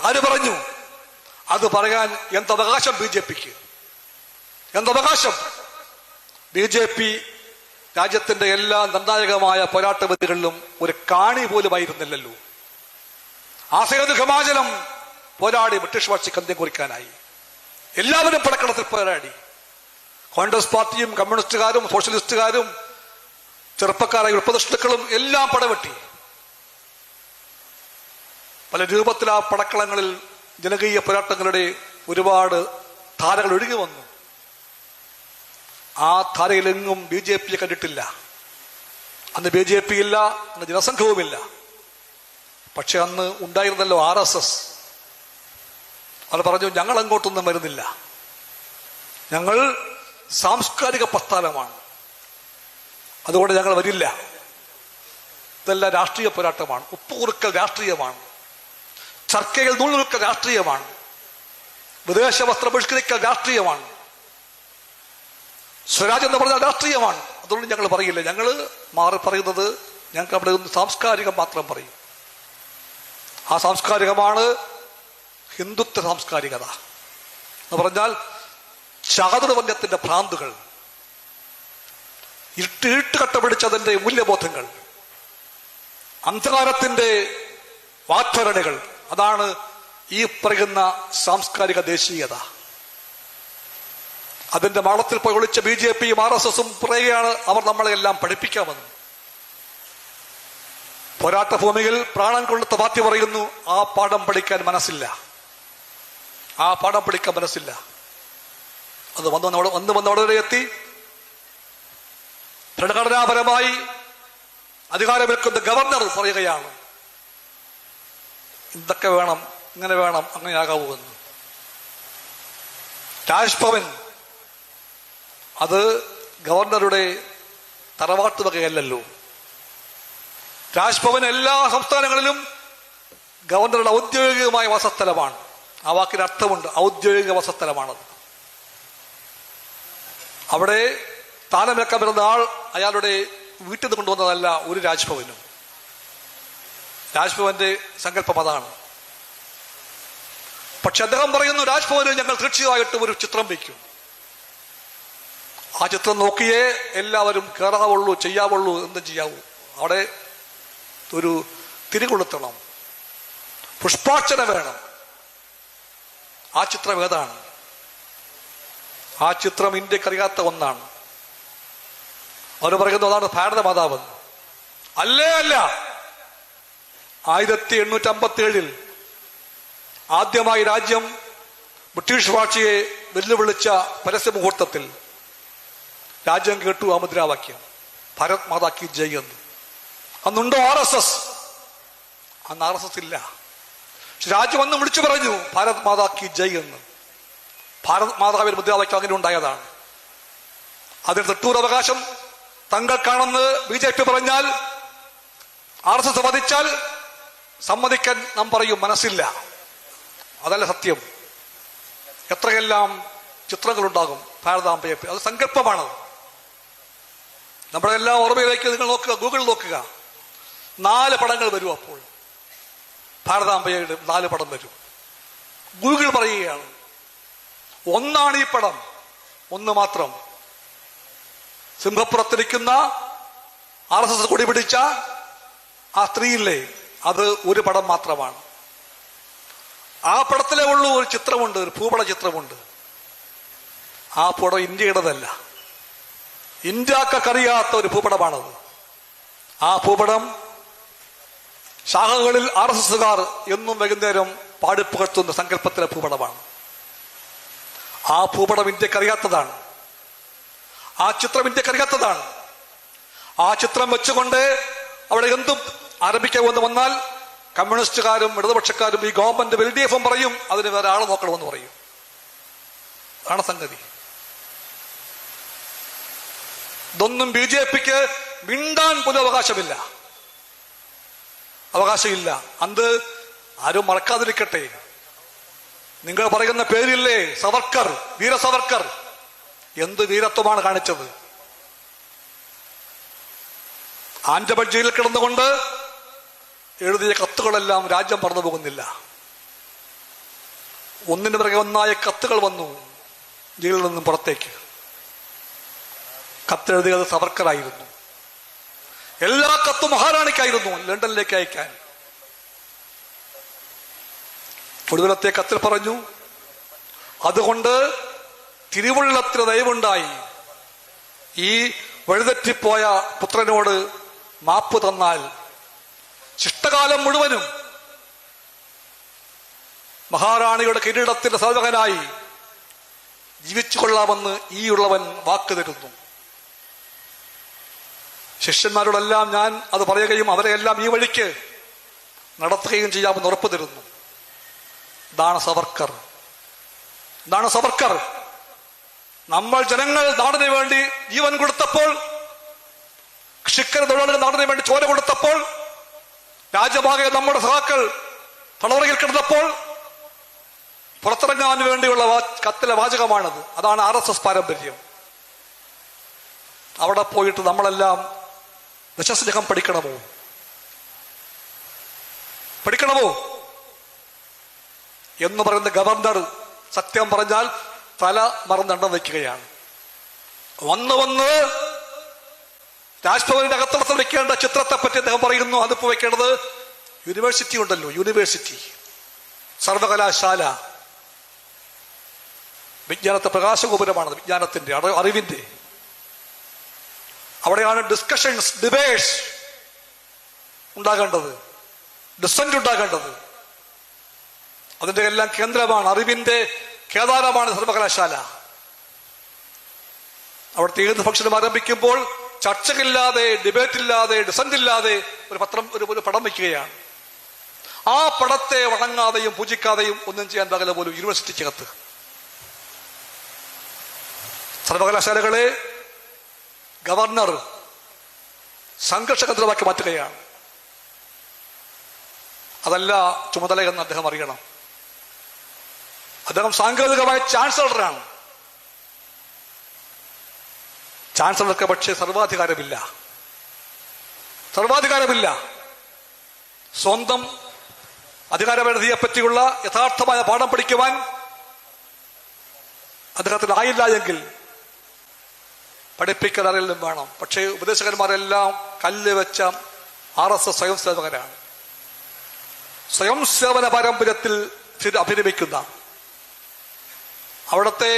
ആര് പറഞ്ഞു? അത് പറയാൻ എന്തവകാശം BJPക്ക്? എന്തവകാശം? BJP രാജ്യത്തിന്റെ എല്ലാ നിർണായകമായ പോരാട്ടവേദികളിലും ഒരു കാണി പോലുമായിരുന്നില്ലല്ലോ. ആസേതു ഹിമാചലം പോരാടി ബ്രിട്ടീഷ് വാഴ്ചയ്ക്ക് അന്ത്യം കുറിക്കാനായി. എല്ലാവരും പടക്കളത്തിൽ പോരാടി. കോൺഗ്രസ് പാർട്ടിയും കമ്മ്യൂണിസ്റ്റുകാരും സോഷ്യലിസ്റ്റുകാരും ചെറുപ്പക്കാരായ ഉപദേഷ്ടാക്കളും എല്ലാം പടവെട്ടി. പല രൂപത്തിൽ ആ പടക്കളങ്ങളിൽ ജനകീയ പോരാട്ടങ്ങളുടെ ഒരുപാട് ധാരകൾ ഒഴുകി വന്നു. ആ ധാരയിലെങ്ങും BJPയെ കണ്ടിട്ടില്ല. അന്ന് BJP ഇല്ല, അന്ന് ജനസംഘവുമില്ല. പക്ഷെ അന്ന് ഉണ്ടായിരുന്നല്ലോ RSS. അവർ പറഞ്ഞു, ഞങ്ങൾ അങ്ങോട്ടൊന്നും വരുന്നില്ല, ഞങ്ങൾ സാംസ്കാരിക പ്രസ്ഥാനമാണ്, അതുകൊണ്ട് ഞങ്ങൾ വരില്ല. ഇതെല്ലാം രാഷ്ട്രീയ പോരാട്ടമാണ്, ഉപ്പുകുറുക്കൽ രാഷ്ട്രീയമാണ്, ചർക്കയിൽ നൂലുറുക്കൽ രാഷ്ട്രീയമാണ്, വിദേശ വസ്ത്ര ബഹിഷ്കരിക്കൽ രാഷ്ട്രീയമാണ്, സ്വരാജ് എന്ന് പറഞ്ഞാൽ രാഷ്ട്രീയമാണ്. അതുകൊണ്ട് ഞങ്ങൾ പറയില്ല. ഞങ്ങൾ മാറി പറയുന്നത്, ഞങ്ങൾക്ക് അവിടെ നിന്ന് സാംസ്കാരികം മാത്രം പറയും. ആ സാംസ്കാരികമാണ് ഹിന്ദുത്വ സാംസ്കാരികത എന്ന് പറഞ്ഞാൽ ചാതുർവർണ്ണത്തിന്റെ ഭ്രാന്തുകൾ, ഇരുട്ടുകട്ട പിടിച്ചതിന്റെ മൂല്യബോധങ്ങൾ, അന്ധകാരത്തിന്റെ വാഗ്ധരണികൾ. അതാണ് ഈ പറയുന്ന സാംസ്കാരിക ദേശീയത. അതിന്റെ മാളത്തിൽ പോയി ഒളിച്ച BJPയും RSSും പറയുകയാണ്, അവർ നമ്മളെല്ലാം പഠിപ്പിക്കാമെന്ന്. പോരാട്ട ഭൂമിയിൽ പ്രാണൻ കൊള്ളുത്ത പാർട്ടി പറയുന്നു, ആ പാഠം പഠിക്കാൻ മനസ്സില്ല, ആ പാഠം പഠിക്കാൻ മനസ്സില്ല. അത് വന്ന് അവിടെ എത്തി ഭരണഘടനാപരമായി അധികാരമേൽക്കുന്ന ഗവർണർ പറയുകയാണ്, ഇതൊക്കെ വേണം, ഇങ്ങനെ വേണം, അങ്ങനെയാകാവൂ എന്ന്. രാജ്ഭവൻ അത് ഗവർണറുടെ തറവാട്ട് വകയല്ലല്ലോ. രാജ്ഭവൻ എല്ലാ സംസ്ഥാനങ്ങളിലും ഗവർണറുടെ ഔദ്യോഗികമായ വാസസ്ഥലമാണ്. ആ വാക്കിന് അർത്ഥമുണ്ട്, ഔദ്യോഗിക വാസസ്ഥലമാണത്. അവിടെ സ്ഥാനമേൽക്കാൻ വരുന്ന ആൾ അയാളുടെ വീട്ടിൽ നിന്ന് കൊണ്ടുവന്നതല്ല ഒരു രാജ്ഭവനും. രാജ്ഭവന്റെ സങ്കല്പം അതാണ്. പക്ഷെ അദ്ദേഹം പറയുന്നു, രാജ്ഭവനിൽ ഞങ്ങൾ തീർച്ചയായിട്ടും ഒരു ചിത്രം വയ്ക്കും. ആ ചിത്രം നോക്കിയേ എല്ലാവരും കയറാവുള്ളൂ, ചെയ്യാവുള്ളൂ, എന്തും ചെയ്യാവൂ. അവിടെ ഒരു തിരികൊളുത്തണം, പുഷ്പാർച്ചന വേണം. ആ ചിത്രം ഏതാണ്? ആ ചിത്രം ഇന്ത്യക്കറിയാത്ത ഒന്നാണ്. അവർ പറയുന്നു, അതാണ് ഭാരതമാതാവെന്ന്. അല്ല. 1857 ആദ്യമായി രാജ്യം ബ്രിട്ടീഷ് വാഴ്ചയെ വെല്ലുവിളിച്ച പരസ്യ മുഹൂർത്തത്തിൽ രാജ്യം കേട്ടു ആ മുദ്രാവാക്യം, ഭാരത് മാതാ കി ജയ് എന്ന്. അന്നുണ്ടോ RSS? അന്ന് RSS ഇല്ല. പക്ഷെ രാജ്യം അന്ന് വിളിച്ചു പറഞ്ഞു ഭാരത് മാതാ കി ജയ് എന്ന്. ഭാരത് മാതാവിന്റെ മുദ്രാവാക്യം അങ്ങനെ ഉണ്ടായതാണ്. അതിന് തൊട്ടൂർ അവകാശം തങ്ങൾക്കാണെന്ന് BJP പറഞ്ഞാൽ, RSS വധിച്ചാൽ സമ്മതിക്കാൻ നാം പറയും മനസ്സില്ല. അതല്ല സത്യം. എത്രയെല്ലാം ചിത്രങ്ങളുണ്ടാകും ഭാരതാംബയെ. അത് സങ്കല്പമാണ്. നമ്മുടെ എല്ലാം ഓർമ്മയിലേക്ക് നിങ്ങൾ നോക്കുക, ഗൂഗിൾ നോക്കുക, 4 പടങ്ങൾ വരും. അപ്പോൾ ഭാരതാംബയുടെ 4 പടം വരും. ഗൂഗിൾ പറയുകയാണ്, ഒന്നാണ് ഈ പടം, ഒന്ന് മാത്രം. സിംഹപ്പുറത്തിരിക്കുന്ന RSS കൊടി പിടിച്ച ആ സ്ത്രീയില്ലേ, അത് ഒരു പടം മാത്രമാണ്. ആ പടത്തിലേ ഉള്ളൂ ഒരു ചിത്രമുണ്ട്, ഒരു ഭൂപട ചിത്രമുണ്ട്. ആ പടം ഇന്ത്യയുടേതല്ല, ഇന്ത്യക്കറിയാത്ത ഒരു ഭൂപടമാണത്. ആ ഭൂപടം ശാഖകളിൽ RSSകാർ എന്നും വൈകുന്നേരം പാടിപ്പുകർത്തുന്ന സങ്കല്പത്തിലെ ഭൂപടമാണ്. ആ ഭൂപടം ഇന്ത്യക്കറിയാത്തതാണ്. ആ ചിത്രം ഇന്ത്യക്കറിയാത്തതാണ്. ആ ചിത്രം വെച്ചുകൊണ്ട് അവിടെ എന്തും ആരംഭിക്കാമെന്ന് വന്നാൽ കമ്മ്യൂണിസ്റ്റുകാരും ഇടതുപക്ഷക്കാരും ഈ ഗവൺമെന്റ് LDF പറയും അതിന് വേറെ ആളെ നോക്കണമെന്ന് പറയും. അതാണ് സംഗതി. ഇതൊന്നും BJPക്ക് മിണ്ടാൻ പോലും അവകാശമില്ല. അന്ത് ആരും മറക്കാതിരിക്കട്ടെ. നിങ്ങൾ പറയുന്ന പേരില്ലേ സവർക്കർ, വീര സവർക്കർ, എന്ത് വീരത്വമാണ് കാണിച്ചത്. ആൻഡമാൻ ജയിലിൽ കിടന്നുകൊണ്ട് എഴുതിയ കത്തുകളെല്ലാം രാജ്യം പറന്നു പോകുന്നില്ല. ഒന്നിനു പിറകെ ഒന്നായ കത്തുകൾ വന്നു ജയിലിൽ നിന്നും പുറത്തേക്ക്. കത്തെഴുതിയത് സവർക്കറായിരുന്നു. എല്ലാ കത്തും മഹാറാണിക്കായിരുന്നു ലണ്ടനിലേക്ക് അയക്കാൻ. ഒടുവിലത്തെ കത്തിൽ പറഞ്ഞു, അതുകൊണ്ട് തിരുവുള്ളത്തിന് ദയവുണ്ടായി ഈ വഴിതെറ്റിപ്പോയ പുത്രനോട് മാപ്പ് തന്നാൽ ശിഷ്ടകാലം മുഴുവനും മഹാറാണിയുടെ കിരീടത്തിന്റെ സേവകനായി ജീവിച്ചു കൊള്ളാമെന്ന് ഈ ഉള്ളവൻ വാക്ക് തരുന്നു. ശിഷ്യന്മാരോടെല്ലാം ഞാൻ അത് പറയുകയും അവരെയെല്ലാം ഈ വഴിക്ക് നടത്തുകയും ചെയ്യാമെന്ന് ഉറപ്പു തരുന്നു. ഇതാണ് സവർക്കർ. നമ്മൾ ജനങ്ങൾ നാടിന് വേണ്ടി ജീവൻ കൊടുത്തപ്പോൾ, കൃഷിക്കര തൊഴിലാളികൾ നാടിന് വേണ്ടി ചോര കൊടുത്തപ്പോൾ, രാജ്യമാകെ നമ്മുടെ സഹാക്കൾ തളവറയിൽ കിടന്നപ്പോൾ പുറത്തിറങ്ങാൻ വേണ്ടിയുള്ള കത്തിലെ വാചകമാണത്. അതാണ് RSS പാരമ്പര്യം. അവിടെ പോയിട്ട് നമ്മളെല്ലാം ദശസ്നേഹം പഠിക്കണമോ എന്ന് പറയുന്ന ഗവർണർ സത്യം പറഞ്ഞാൽ തല മറന്നെണ്ണം വയ്ക്കുകയാണ്. വന്ന് രാജ്ഭവനിന്റെ അകത്തളത്തിൽ വെക്കേണ്ട ചിത്രത്തെ പറ്റി അദ്ദേഹം പറയുന്നു, അതിപ്പോ വെക്കേണ്ടത് യൂണിവേഴ്സിറ്റി ഉണ്ടല്ലോ, യൂണിവേഴ്സിറ്റി, സർവകലാശാല. വിജ്ഞാനത്തെ പ്രകാശഗോപുരമാണത്, വിജ്ഞാനത്തിന്റെ, അറിവിന്റെ. അവിടെയാണ് ഡിസ്കഷൻസ്, ഡിബേറ്റ്സ് ഉണ്ടാകേണ്ടത്, ഡിസന്റ് ഉണ്ടാകേണ്ടത്. അതിന്റെ എല്ലാം കേന്ദ്രമാണ്, അറിവിന്റെ കേദാരമാണ് സർവകലാശാല. അവിടുത്തെ ഏത് ഫംഗ്ഷനും ആരംഭിക്കുമ്പോൾ ചർച്ചകളില്ലാതെ, ഡിബേറ്റ് ഇല്ലാതെ, ഡിസന്റ് ഇല്ലാതെ ഒരു പടം വയ്ക്കുകയാണ്. ആ പടത്തെ വണങ്ങാതെയും പൂജിക്കാതെയും ഒന്നും ചെയ്യാൻ പാകില്ല പോലും യൂണിവേഴ്സിറ്റിക്കകത്ത്. സർവകലാശാലകളെ ഗവർണർ സംഘർഷകേന്ദ്രമാക്കി മാറ്റുകയാണ്. അതല്ല ചുമതല എന്ന് അദ്ദേഹം അറിയണം. അദ്ദേഹം സാങ്കേതികമായ ചാൻസലറാണ്. ചാൻസലർക്ക് പക്ഷേ സർവാധികാരമില്ല. സ്വന്തം അധികാരപരിധിയെ പറ്റിയുള്ള യഥാർത്ഥമായ പാഠം പഠിക്കുവാൻ അദ്ദേഹത്തിന് ആയില്ല എങ്കിൽ പഠിപ്പിക്കാൻ ആരെങ്കിലും വേണം. പക്ഷേ ഉപദേശകന്മാരെല്ലാം കല്ല് വെച്ച RSS സ്വയംസേവകരാണ്. സ്വയംസേവന പാരമ്പര്യത്തിൽ അഭിനമിക്കുന്ന, അവിടുത്തെ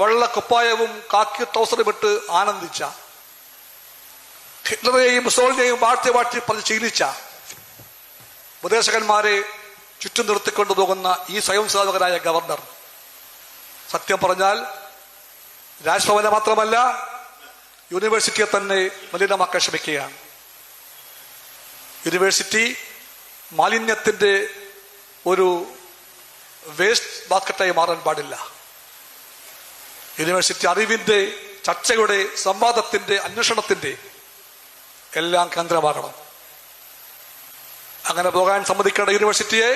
വെള്ള കുപ്പായവും കാക്കി ട്രൗസറും ഇട്ട് ആനന്ദിച്ച, ഹിറ്റ്ലറെയും മുസോളിനെയും വാഴ്ത്തി പറഞ്ഞ് ശീലിച്ച ഉപദേശകന്മാരെ ചുറ്റും നിർത്തിക്കൊണ്ടുപോകുന്ന ഈ സ്വയം സേവകനായ ഗവർണർ സത്യം പറഞ്ഞാൽ രാജ്ഭവനെ മാത്രമല്ല യൂണിവേഴ്സിറ്റിയെ തന്നെ മലിനമാക്കാൻ ശ്രമിക്കുകയാണ്. യൂണിവേഴ്സിറ്റി മാലിന്യത്തിന്റെ ഒരു വേസ്റ്റ് ബാസ്ക്കറ്റായി മാറാൻ പാടില്ല. യൂണിവേഴ്സിറ്റി അറിവിന്റെ, ചർച്ചയുടെ, സംവാദത്തിന്റെ, അന്വേഷണത്തിന്റെ എല്ലാം കേന്ദ്രമാകണം. അങ്ങനെ പോകാൻ സമ്മതിക്കേണ്ട യൂണിവേഴ്സിറ്റിയെ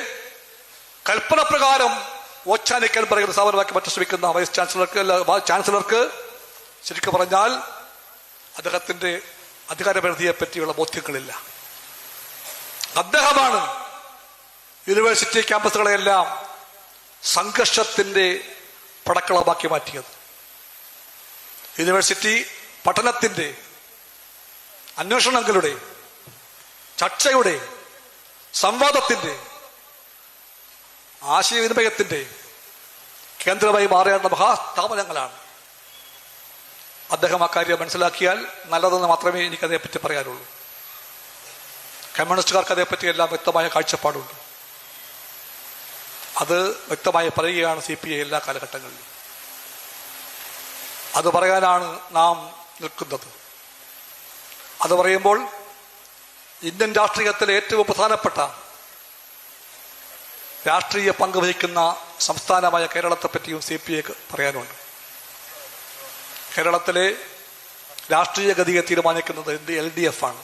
കൽപ്പന പ്രകാരം ഓച്ചാനിക്കാൻ പറയുന്ന സ്ഥാപനമാക്കി മാറ്റാൻ ശ്രമിക്കുന്ന വൈസ് ചാൻസലർക്ക് ശരിക്കും പറഞ്ഞാൽ അദ്ദേഹത്തിന്റെ അധികാരപരിധിയെ പറ്റിയുള്ള ബോധ്യങ്ങളില്ല. അദ്ദേഹമാണ് യൂണിവേഴ്സിറ്റി ക്യാമ്പസുകളെല്ലാം സംഘർഷത്തിന്റെ പടക്കളമാക്കി മാറ്റിയത്. യൂണിവേഴ്സിറ്റി പഠനത്തിന്റെ, അന്വേഷണങ്ങളുടെ, ചർച്ചയുടെ, സംവാദത്തിന്റെ, ആശയവിനിമയത്തിന്റെ കേന്ദ്രമായി മാറേണ്ട മഹാസ്ഥാപനങ്ങളാണ്. അദ്ദേഹം അക്കാര്യം മനസ്സിലാക്കിയാൽ നല്ലതെന്ന് മാത്രമേ എനിക്ക് അതേപ്പറ്റി പറയാനുള്ളൂ. കമ്മ്യൂണിസ്റ്റുകാർക്ക് അതേപ്പറ്റി എല്ലാം വ്യക്തമായ കാഴ്ചപ്പാടുണ്ട്. അത് വ്യക്തമായി പറയുകയാണ് CPI എല്ലാ കാലഘട്ടങ്ങളിലും. അത് പറയാനാണ് നാം നിൽക്കുന്നത്. അത് പറയുമ്പോൾ ഇന്ത്യൻ രാഷ്ട്രീയത്തിലെ ഏറ്റവും പ്രധാനപ്പെട്ട രാഷ്ട്രീയ പങ്ക് വഹിക്കുന്ന സംസ്ഥാനമായ കേരളത്തെപ്പറ്റിയും CPIക്ക് പറയാനുണ്ട്. കേരളത്തിലെ രാഷ്ട്രീയ ഗതിയെ തീരുമാനിക്കുന്നത് LDF ആണ്.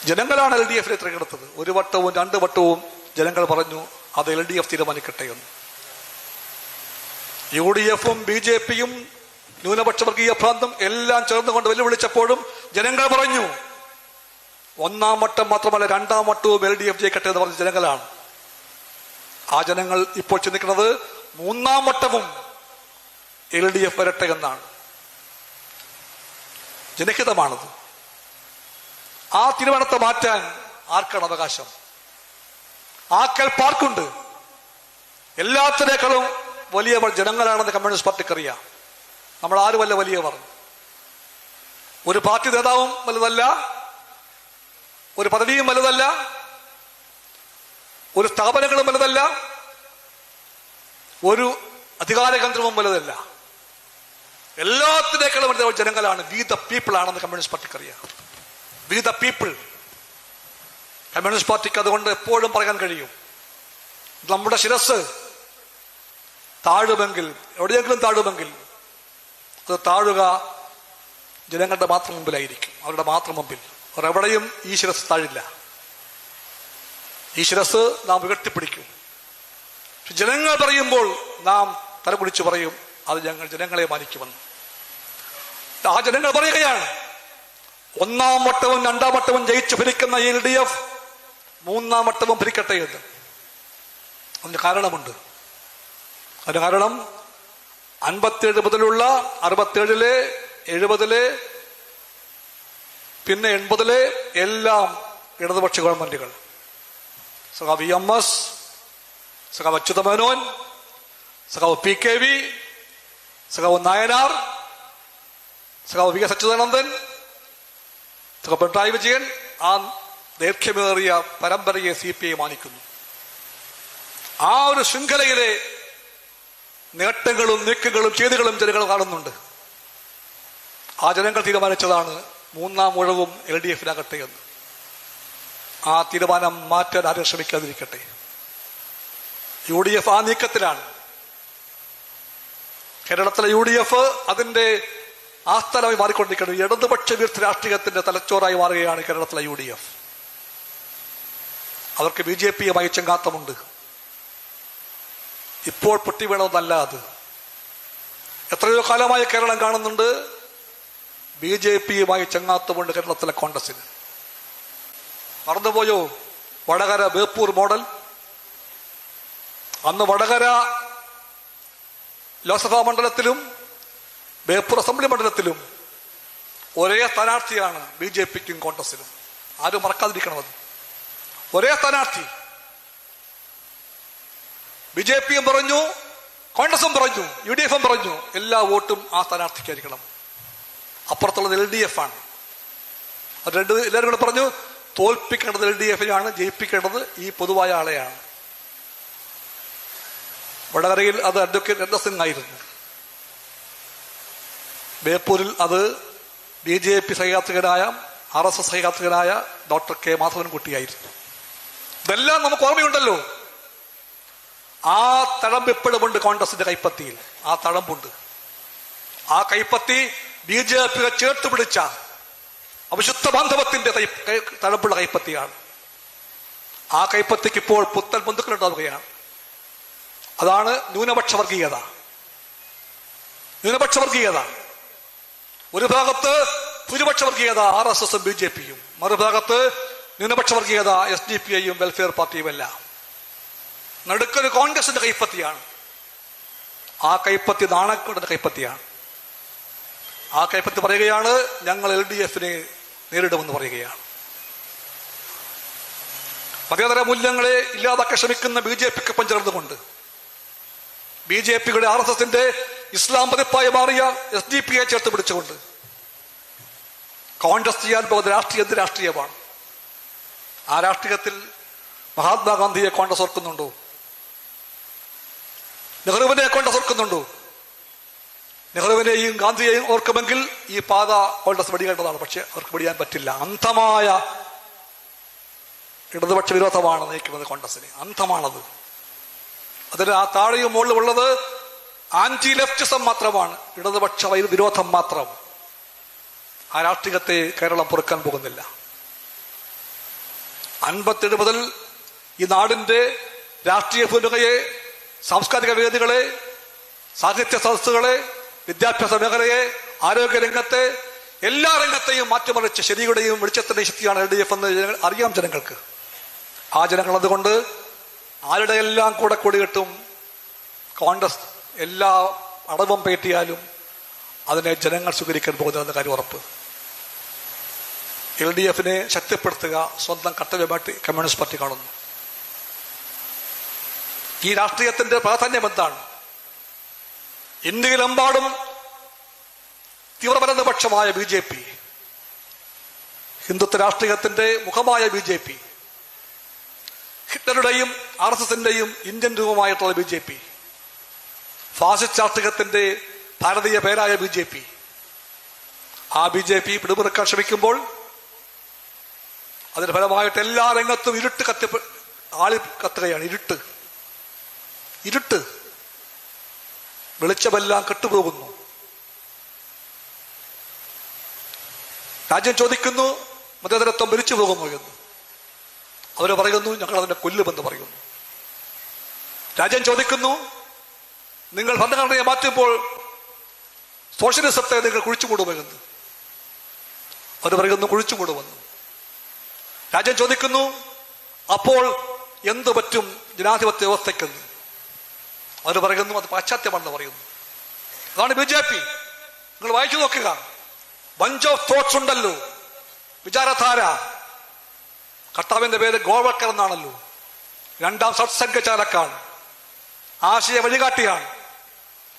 ജനങ്ങളാണ് LDFനെ തിരഞ്ഞെടുത്തത്. ഒരു വട്ടവും 2 വട്ടവും ജനങ്ങൾ പറഞ്ഞു അത് LDF തീരുമാനിക്കട്ടെ എന്ന്. UDFും BJPയും ന്യൂനപക്ഷ വർഗീയ പ്രാന്തം എല്ലാം ചേർന്നുകൊണ്ട് വെല്ലുവിളിച്ചപ്പോഴും ജനങ്ങൾ പറഞ്ഞു 1ാം വട്ടം മാത്രമല്ല 2ാം വട്ടവും LDF ജയിക്കട്ടെ എന്ന് പറഞ്ഞ ജനങ്ങളാണ്. ആ ജനങ്ങൾ ഇപ്പോൾ ചിന്തിക്കുന്നത് 3ാം വട്ടവും LDF വരട്ടെ എന്നാണ്. ജനഹിതമാണത്. ആ തീരുമാനത്തെ മാറ്റാൻ ആർക്കാണ് അവകാശം? ആ കേൾപ്പാർക്കുണ്ട്. എല്ലാത്തിനേക്കാളും വലിയവർ ജനങ്ങളാണെന്ന് കമ്മ്യൂണിസ്റ്റ് പാർട്ടിക്ക് അറിയാം. നമ്മൾ ആരുമല്ല വലിയവർ. ഒരു പാർട്ടി നേതാവും വലുതല്ല, ഒരു പദവിയും വലുതല്ല, ഒരു സ്ഥാപനങ്ങളും വലുതല്ല, ഒരു അധികാര കേന്ദ്രവും വലുതല്ല. എല്ലാത്തിനേക്കാളും വലുത് ജനങ്ങളാണ്. വി ദ പീപ്പിൾ ആണെന്ന് കമ്മ്യൂണിസ്റ്റ് പാർട്ടിക്ക് അറിയാം. We the people. കമ്മ്യൂണിസ്റ്റ് പാർട്ടിക്ക് അതുകൊണ്ട് എപ്പോഴും പറയാൻ കഴിയും, നമ്മുടെ ശിരസ് താഴുമെങ്കിൽ, എവിടെയെങ്കിലും താഴുമെങ്കിൽ അത് താഴുക ജനങ്ങളുടെ മാത്രം മുമ്പിലായിരിക്കും, അവരുടെ മാത്രം മുമ്പിൽ. അവർ എവിടെയും ഈ ശിരസ് താഴില്ല. ഈ ശിരസ് നാം ഉയർത്തിപ്പിടിക്കും. ജനങ്ങൾ പറയുമ്പോൾ നാം തലകുടിച്ച് പറയും അത് ഞങ്ങൾ ജനങ്ങളെ മാനിക്കുമെന്ന്. ആ ജനങ്ങൾ പറയുകയാണ് 1ാം വട്ടവും 2ാം വട്ടവും ജയിച്ചു ഭരിക്കുന്ന LDF 3ാം വട്ടവും ഭരിക്കട്ടെ എന്ന്. അതിന് കാരണമുണ്ട്. അതിന് കാരണം 57 മുതലുള്ള 67-ലെ 70-ലെ പിന്നെ 80-ലെ എല്ലാം ഇടതുപക്ഷ ഗവൺമെന്റുകൾ, സഖാവ് EMS, സഖാവ് അച്യുതമേനോൻ, സഖാവ് PKV, സഖാവ് നായനാർ, സഖാവ് VS അച്യുതാനന്ദൻ, സഖാവ് പിണറായി വിജയൻ, ആ ദൈർഘ്യമേറിയ പരമ്പരയെ CPI മാനിക്കുന്നു. ആ ഒരു ശൃംഖലയിലെ നേട്ടങ്ങളും നീക്കങ്ങളും ചെയ്തികളും ജനങ്ങൾ കാണുന്നുണ്ട്. ആ ജനങ്ങൾ തീരുമാനിച്ചതാണ് 3ാം ഊഴവും LDFനാകട്ടെ എന്ന്. ആ തീരുമാനം മാറ്റാൻ ആരും ശ്രമിക്കാതിരിക്കട്ടെ. UDF ആ നീക്കത്തിലാണ്. കേരളത്തിലെ UDF അതിന്റെ ആസ്ഥാനമായി മാറിക്കൊണ്ടിരിക്കുന്നു. ഇടതുപക്ഷ വിരുദ്ധ രാഷ്ട്രീയത്തിന്റെ തലച്ചോറായി മാറുകയാണ് കേരളത്തിലെ UDF. അവർക്ക് BJPയുമായി ചങ്ങാത്തമുണ്ട്. ഇപ്പോൾ പൊട്ടി വീണതല്ല അത്. എത്രയോ കാലമായി കേരളം കാണുന്നുണ്ട് BJPയുമായി ചങ്ങാത്തമുണ്ട് കേരളത്തിലെ കോൺഗ്രസിന്. മറന്നുപോയോ വടകര ബേപ്പൂർ മോഡൽ? അന്ന് വടകര ലോക്സഭാ മണ്ഡലത്തിലും ബേപ്പൂർ അസംബ്ലി മണ്ഡലത്തിലും ഒരേ സ്ഥാനാർത്ഥിയാണ് BJPക്കും കോൺഗ്രസിനും. ആരും മറക്കാതിരിക്കണത്. ഒരേ സ്ഥാനാർത്ഥി. BJPയും പറഞ്ഞു, കോൺഗ്രസും പറഞ്ഞു, UDFും പറഞ്ഞു എല്ലാ വോട്ടും ആ സ്ഥാനാർത്ഥിക്കായിരിക്കണം. അപ്പുറത്തുള്ളത് LDF ആണ്. അത് എല്ലാവരും കൂടെ പറഞ്ഞു തോൽപ്പിക്കേണ്ടത് LDF-നെയാണ്, ജയിപ്പിക്കേണ്ടത് ഈ പൊതുവായ ആളെയാണ്. വടകരയിൽ അത് അഡ്വക്കേറ്റ് രഞ്ജിത് സിംഗ് ആയിരുന്നു. ബേപ്പൂരിൽ അത് BJP സഹയാത്രികനായ RSS സഹയാത്രികനായ ഡോക്ടർ K മാധവൻകുട്ടിയായിരുന്നു. ഇതെല്ലാം നമുക്ക് ഓർമ്മയുണ്ടല്ലോ. ആ തഴമ്പ് ഇപ്പോഴുമുണ്ട് കോൺഗ്രസിന്റെ കൈപ്പത്തിയിൽ. ആ തഴമ്പുണ്ട്. ആ കൈപ്പത്തി BJP ചേർത്ത് പിടിച്ച അവിശുദ്ധ ബാന്ധവത്തിന്റെ തഴമ്പുള്ള കൈപ്പത്തിയാണ്. ആ കൈപ്പത്തിക്ക് ഇപ്പോൾ പുത്തൻ ബന്ധുക്കളുണ്ടാവുകയാണ്. അതാണ് ന്യൂനപക്ഷ വർഗീയത. ന്യൂനപക്ഷ വർഗീയത ഒരു ഭാഗത്ത്, ഭൂരിപക്ഷ വർഗീയത RSS-ഉം BJP-യും, മറുഭാഗത്ത് ന്യൂനപക്ഷ വർഗീയത SDPI-യും വെൽഫെയർ പാർട്ടിയുമല്ല. നടുക്കൊരു കോൺഗ്രസിന്റെ കൈപ്പത്തിയാണ്. ആ കൈപ്പത്തി നാണക്കേടിന്റെ കൈപ്പത്തിയാണ്. ആ കൈപ്പത്തി പറയുകയാണ് ഞങ്ങൾ LDF-നെ നേരിടുമെന്ന് പറയുകയാണ്. മതേതര മൂല്യങ്ങളെ ഇല്ലാതാക്കാൻ ശ്രമിക്കുന്ന BJP-ക്കൊപ്പം ചേർന്നുകൊണ്ട്, BJP-യുടെ RSS-ന്റെ ഇസ്ലാം പതിപ്പായി മാറിയ SDPI ചേർത്ത് പിടിച്ചുകൊണ്ട് കോൺഗ്രസ് ചെയ്യാൻ പോകുന്ന രാഷ്ട്രീയം എന്ത് രാഷ്ട്രീയമാണ്? ആ രാഷ്ട്രീയത്തിൽ മഹാത്മാഗാന്ധിയെ കോൺഗ്രസ് ഓർക്കുന്നുണ്ടോ? നെഹ്റുവിനെ കോൺഗ്രസ് ഓർക്കുന്നുണ്ടോ? നെഹ്റുവിനെയും ഗാന്ധിയെയും ഓർക്കുമെങ്കിൽ ഈ പാത കോൺഗ്രസ് വെടിയേണ്ടതാണ്. പക്ഷെ അവർക്ക് വെടിയാൻ പറ്റില്ല. അന്ധമായ ഇടതുപക്ഷ വിരോധമാണ് നയിക്കുന്നത് കോൺഗ്രസിനെ. അന്ധമാണത്. അതിന് ആ താഴെയും മുകളിലും ഉള്ളത് ആന്റി ലെഫ്റ്റിസം മാത്രമാണ്, ഇടതുപക്ഷ വിരോധം മാത്രം. ആ രാഷ്ട്രീയത്തെ കേരളം പൊറുക്കാൻ പോകുന്നില്ല. 57 മുതൽ ഈ നാടിന്റെ രാഷ്ട്രീയ ഭൂമികയെ, സാംസ്കാരിക വേദികളെ, സാഹിത്യ സദസ്സുകളെ, വിദ്യാഭ്യാസ മേഖലയെ, ആരോഗ്യ രംഗത്തെ, എല്ലാ രംഗത്തെയും മാറ്റിമറിച്ച ശരിയുടെയും വെളിച്ചത്തിന്റെയും ശക്തിയാണ് LDF എന്ന് അറിയാം ജനങ്ങൾക്ക്. ആ ജനങ്ങൾ അതുകൊണ്ട് ആരുടെ എല്ലാം കൂടെ കൂടിയിട്ടും കോൺഗ്രസ് എല്ലാ അടവും പേറ്റിയാലും അതിനെ ജനങ്ങൾ സ്വീകരിക്കാൻ പോകുന്നതെന്ന കാര്യം ഉറപ്പ്. LDF-നെ ശക്തിപ്പെടുത്തുക സ്വന്തം കർത്തവ്യമായിട്ട് കമ്മ്യൂണിസ്റ്റ് പാർട്ടി കാണുന്നു. ഈ രാഷ്ട്രീയത്തിന്റെ പ്രാധാന്യം എന്താണ്? ഇന്ത്യയിലെമ്പാടും തീവ്രപരപക്ഷമായ BJP, ഹിന്ദുത്വ രാഷ്ട്രീയത്തിന്റെ മുഖമായ BJP, ഹിറ്റ്ലറുടെയും RSS-ന്റെയും ഇന്ത്യൻ രൂപമായിട്ടുള്ള BJP, ഫാസിസ്റ്റ് രാഷ്ട്രീയത്തിന്റെ ഭാരതീയ പേരായ BJP, ആ BJP പിടിമുറുക്കാൻ ശ്രമിക്കുമ്പോൾ അതിന്റെ ഫലമായിട്ട് എല്ലാ രംഗത്തും ഇരുട്ട് കത്തുകയാണ്. ഇരുട്ട് വെളിച്ചമെല്ലാം കെട്ടുപോകുന്നു. രാജ്യം ചോദിക്കുന്നു മതേതരത്വം മരിച്ചു പോകുമോ എന്ന്. അവര് പറയുന്നു ഞങ്ങൾ അതിനെ കൊല്ലുമെന്ന് പറയുന്നു. രാജ്യം ചോദിക്കുന്നു നിങ്ങൾ ഭരണഘടനയെ മാറ്റുമ്പോൾ സോഷ്യലിസത്തെ നിങ്ങൾ കുഴിച്ചുമൂടുമെന്ന്. അവർ പറയുന്നു കുഴിച്ചുമൂടുമെന്ന്. രാജ്യം ചോദിക്കുന്നു അപ്പോൾ എന്തു പറ്റും ജനാധിപത്യ വ്യവസ്ഥയ്ക്കെന്ന്. അവർ പറയുന്നു അത് പാശ്ചാത്യമാണെന്ന് പറയുന്നു. അതാണ് BJP. നിങ്ങൾ വായിച്ചു നോക്കുക. ബഞ്ച് ഓഫ് തോട്ട്സ് ഉണ്ടല്ലോ, വിചാരധാര. കർത്താവിന്റെ പേര് ഗോൾവക്കർ എന്നാണല്ലോ. രണ്ടാം സത്സംഗചാലക്കാണ്, ആശയ വഴികാട്ടിയാണ്.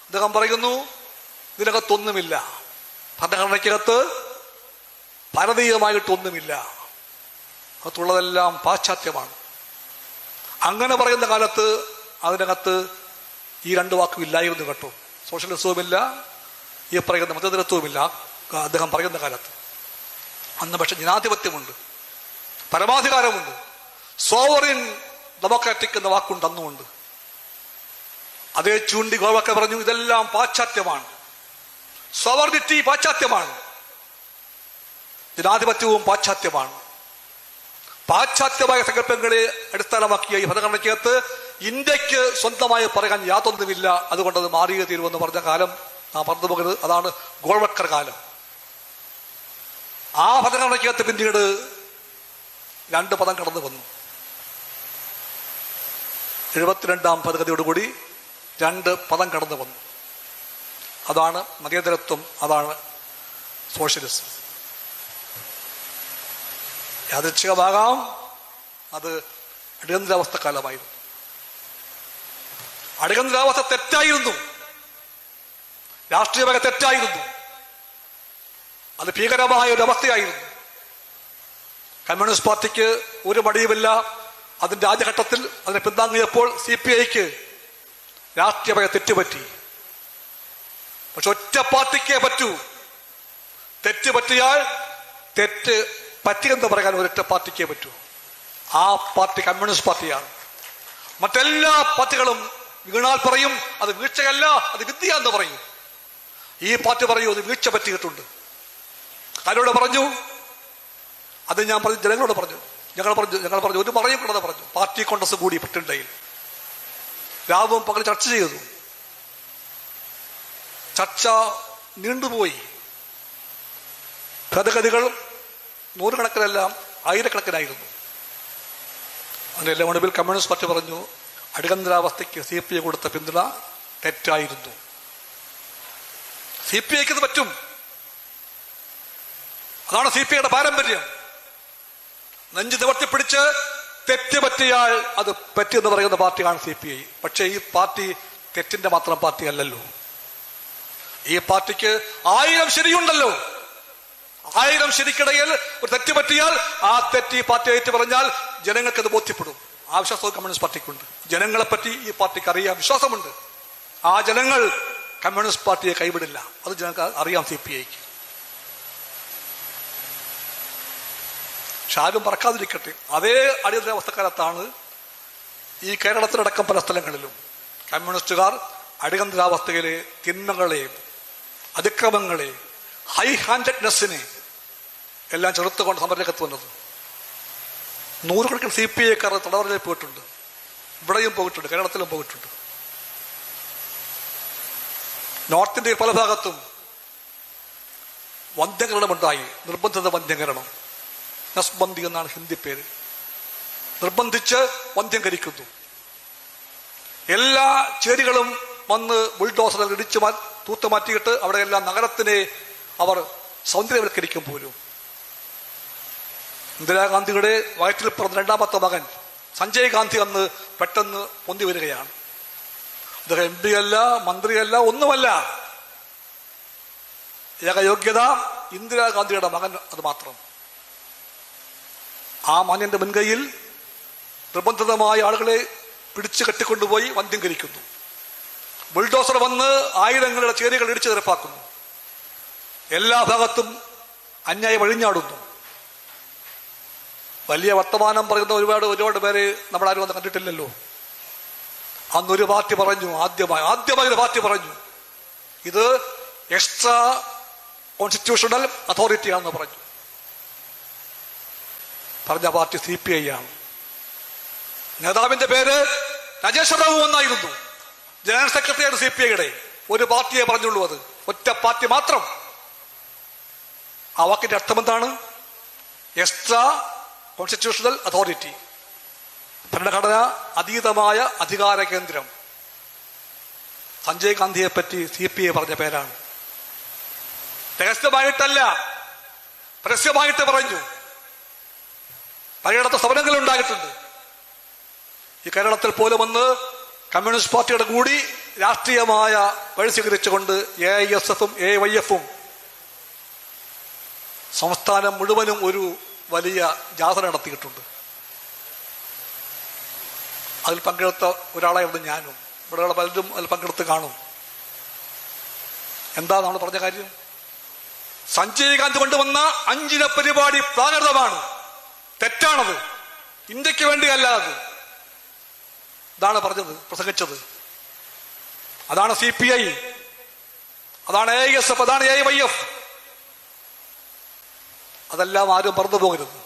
അദ്ദേഹം പറയുന്നു ഇതിനകത്തൊന്നുമില്ല, ഭരണഘടനയ്ക്കകത്ത് ഭാരതീയമായിട്ടൊന്നുമില്ല, അകത്തുള്ളതെല്ലാം പാശ്ചാത്യമാണ്. അങ്ങനെ പറയുന്ന കാലത്ത് അതിനകത്ത് ഈ രണ്ട് വാക്കും ഇല്ലായിരുന്നു കേട്ടോ. സോഷ്യലിസവുമില്ല, ഈ പറയുന്ന മതേതരത്വവുമില്ല അദ്ദേഹം പറയുന്ന കാലത്ത്. അന്ന് പക്ഷെ ജനാധിപത്യമുണ്ട്, പരമാധികാരമുണ്ട്, സോവറിൻ ഡെമോക്രാറ്റിക് എന്ന വാക്കുണ്ട് അന്നുമുണ്ട്. അതേ ചൂണ്ടി ഗോവക്കെ പറഞ്ഞു ഇതെല്ലാം പാശ്ചാത്യമാണ്, സോവർണിറ്റി പാശ്ചാത്യമാണ്, ജനാധിപത്യവും പാശ്ചാത്യമാണ്. പാശ്ചാത്യമായ സങ്കല്പങ്ങളെ അടിസ്ഥാനമാക്കിയ ഈ ഭരണഘടനയ്ക്കകത്ത് ഇന്ത്യക്ക് സ്വന്തമായി പറയാൻ യാതൊന്നുമില്ല, അതുകൊണ്ട് അത് മാറിയേ തീരുമെന്ന് പറഞ്ഞ കാലം നാം പറഞ്ഞു പോകരുത്. അതാണ് ഗോൾവക്കർ കാലം. ആ ഭരണഘടനയ്ക്കകത്ത് പിന്നീട് 2 പദം കടന്നു വന്നു. 72ാം ഭേദഗതിയോടുകൂടി 2 പദം കടന്നു വന്നു. അതാണ് മതേതരത്വം, അതാണ് സോഷ്യലിസം. യാദൃച്ഛികമാകാം, അത് അടിയന്തരാവസ്ഥ കാലമായിരുന്നു. അടിയന്തരാവസ്ഥ തെറ്റായിരുന്നു, രാഷ്ട്രീയമായി തെറ്റായിരുന്നു. അത് ഭീകരമായ ഒരു അവസ്ഥയായിരുന്നു. കമ്മ്യൂണിസ്റ്റ് പാർട്ടിക്ക് ഒരു മടിയുമില്ല. അതിന്റെ ആദ്യഘട്ടത്തിൽ അതിനെ പിന്താങ്ങിയപ്പോൾ CPIക്ക് രാഷ്ട്രീയമായ തെറ്റുപറ്റി. പക്ഷെ ഒറ്റ പാർട്ടിക്കേ പറ്റൂ. തെറ്റ് പറ്റിയാൽ തെറ്റ് പറ്റിയെന്ന് പറയാൻ ഒരൊറ്റ പാർട്ടിക്കേ പറ്റൂ. ആ പാർട്ടി കമ്മ്യൂണിസ്റ്റ് പാർട്ടിയാണ്. മറ്റെല്ലാ പാർട്ടികളും വീണാൽ പറയും അത് വീഴ്ചയല്ല, അത് വിദ്യ എന്ന് പറയും. ഈ പാർട്ടി പറയൂ അത് വീഴ്ച പറ്റിയിട്ടുണ്ട്. ആരോട് പറഞ്ഞു? അത് ഞാൻ പറഞ്ഞു, ജനങ്ങളോട് പറഞ്ഞു. ഞങ്ങൾ പറഞ്ഞു ഒരു പറയും കൂടെ പറഞ്ഞു. പാർട്ടി കോൺഗ്രസ് കൂടി പറ്റുണ്ടായി. രാവും പകൽ ചർച്ച ചെയ്തു. ചർച്ച നീണ്ടുപോയി. ഭേദഗതികൾ നൂറുകണക്കിനെല്ലാം ആയിരക്കണക്കിനായിരുന്നു. അതിനെല്ലാം ഒടുവിൽ കമ്മ്യൂണിസ്റ്റ് പാർട്ടി പറഞ്ഞു അടിയന്തരാവസ്ഥയ്ക്ക് CPI കൊടുത്ത പിന്തുണ തെറ്റായിരുന്നു. CPIക്ക് ഇത് പറ്റും. അതാണ് CPIയുടെ പാരമ്പര്യം. നെഞ്ചു നിവർത്തിപ്പിടിച്ച് തെറ്റ് പറ്റിയാൽ അത് പറ്റിയെന്ന് പറയുന്ന പാർട്ടിയാണ് CPI. പക്ഷേ ഈ പാർട്ടി തെറ്റിന്റെ മാത്രം പാർട്ടി അല്ലല്ലോ. ഈ പാർട്ടിക്ക് 1000 ശരിയുണ്ടല്ലോ. 1000 ശരിക്കിടയിൽ ഒരു തെറ്റ് പറ്റിയാൽ ആ തെറ്റ് ഈ പാർട്ടി ആയിട്ട് പറഞ്ഞാൽ ജനങ്ങൾക്കത് ബോധ്യപ്പെടും. ആ വിശ്വാസവും കമ്മ്യൂണിസ്റ്റ് പാർട്ടിക്കുണ്ട്. ജനങ്ങളെപ്പറ്റി ഈ പാർട്ടിക്ക് അറിയാം, വിശ്വാസമുണ്ട്. ആ ജനങ്ങൾ കമ്മ്യൂണിസ്റ്റ് പാർട്ടിയെ കൈവിടില്ല. അത് ജനങ്ങൾക്ക് അറിയാം CPIക്ക്. പക്ഷെ ആരും പറക്കാതിരിക്കട്ടെ, അതേ അടിയന്തരാവസ്ഥക്കാലത്താണ് ഈ കേരളത്തിലടക്കം പല സ്ഥലങ്ങളിലും കമ്മ്യൂണിസ്റ്റുകാർ അടിയന്തരാവസ്ഥയിലെ തിന്മകളെ, അതിക്രമങ്ങളെ, ഹൈ ഹാൻഡഡ്നെസ്സിനെ എല്ലാം ചെറുത്തുകൊണ്ട് സമരരംഗത്ത് വന്നത്. നൂറുകണക്കിന് CPIക്കാർ തടവറയിൽ പോയിട്ടുണ്ട്. ഇവിടെയും പോയിട്ടുണ്ട്, കേരളത്തിലും പോയിട്ടുണ്ട്. നോർത്ത് ഇന്ത്യയിൽ പല ഭാഗത്തും വന്ധ്യകരണമുണ്ടായി. നിർബന്ധിത വന്ധ്യകരണം, നസ്ബന്ദി എന്നാണ് ഹിന്ദി പേര്. നിർബന്ധിച്ച് വന്ധ്യംകരിക്കുന്നു. എല്ലാ ചേരികളും വന്ന് ബുൾഡോസറുകൾ ഇടിച്ചു തൂത്തുമാറ്റിയിട്ട് അവിടെയെല്ലാം നഗരത്തിനെ അവർ സൗന്ദര്യവൽക്കരിക്കും പോലും. ഇന്ദിരാഗാന്ധിയുടെ വയറ്റിൽ പിറന്ന രണ്ടാമത്തെ മകൻ സഞ്ജയ് ഗാന്ധി അന്ന് പെട്ടെന്ന് പൊന്തി വരികയാണ്. അദ്ദേഹം MP അല്ല, മന്ത്രിയല്ല, ഒന്നുമല്ല. ഏകയോഗ്യത ഇന്ദിരാഗാന്ധിയുടെ മകൻ, അത് മാത്രം. ആ മാന്യന്റെ മുൻകൈയിൽ നിർബന്ധിതമായ ആളുകളെ പിടിച്ചു കെട്ടിക്കൊണ്ടുപോയി വന്ധ്യംകരിക്കുന്നു. ബുൾഡോസർ വന്ന് ആയിരങ്ങളുടെ ചേരികൾ ഇടിച്ചു നിരപ്പാക്കുന്നു. എല്ലാ ഭാഗത്തും അന്യായം അഴിഞ്ഞാടുന്നു. വലിയ വർത്തമാനം പറയുന്ന ഒരുപാട് പേര് നമ്മളാരും അന്ന് കണ്ടിട്ടില്ലല്ലോ. അന്നൊരു പാർട്ടി പറഞ്ഞു, ആദ്യമായി ഒരു പാർട്ടി പറഞ്ഞു ഇത് എക്സ്ട്രാ കോൺസ്റ്റിറ്റ്യൂഷണൽ അതോറിറ്റിയാണെന്ന് പറഞ്ഞു. പറഞ്ഞ പാർട്ടി CPI ആണ്. നേതാവിന്റെ പേര് രാജേശ്വർ റാവു എന്നായിരുന്നു. ജനറൽ സെക്രട്ടറിയാണ് CPIയുടെ. ഒരു പാർട്ടിയെ പറഞ്ഞുള്ളൂ, അത് ഒറ്റ പാർട്ടി മാത്രം. ആ വാക്കിന്റെ അർത്ഥം എന്താണ്? എക്സ്ട്രാ കോൺസ്റ്റിറ്റ്യൂഷണൽ അതോറിറ്റി, ഭരണഘടന അതീതമായ അധികാര കേന്ദ്രം. സഞ്ജയ് ഗാന്ധിയെ പറ്റി CPI പറഞ്ഞ പേരാണ്. രഹസ്യമായിട്ടല്ല, പരസ്യമായിട്ട് പറഞ്ഞു. പലയിടത്ത് സമരങ്ങൾ ഉണ്ടായിട്ടുണ്ട്. ഈ കേരളത്തിൽ പോലും വന്ന് കമ്മ്യൂണിസ്റ്റ് പാർട്ടിയുടെ കൂടി രാഷ്ട്രീയമായ വഴി സ്വീകരിച്ചുകൊണ്ട് AISFും AYFും സംസ്ഥാനം മുഴുവനും ഒരു വലിയ ജാഥ നടത്തിയിട്ടുണ്ട്. അതിൽ പങ്കെടുത്ത ഒരാളായിരുന്നു ഞാനും. ഇവിടെയുള്ള പലരും അതിൽ പങ്കെടുത്ത് കാണും. എന്താ നമ്മൾ പറഞ്ഞ കാര്യം? സഞ്ജയ് ഗാന്ധി കൊണ്ടുവന്ന 5 പരിപാടി പ്രാകൃതമാണ്, തെറ്റാണത്, ഇന്ത്യക്ക് വേണ്ടിയല്ല അത്. ഇതാണ് പറഞ്ഞത്, പ്രസംഗിച്ചത്. അതാണ് CPI, അതാണ് AISF, അതാണ് AYF. അതെല്ലാം ആരും മറന്നു പോകരുത്.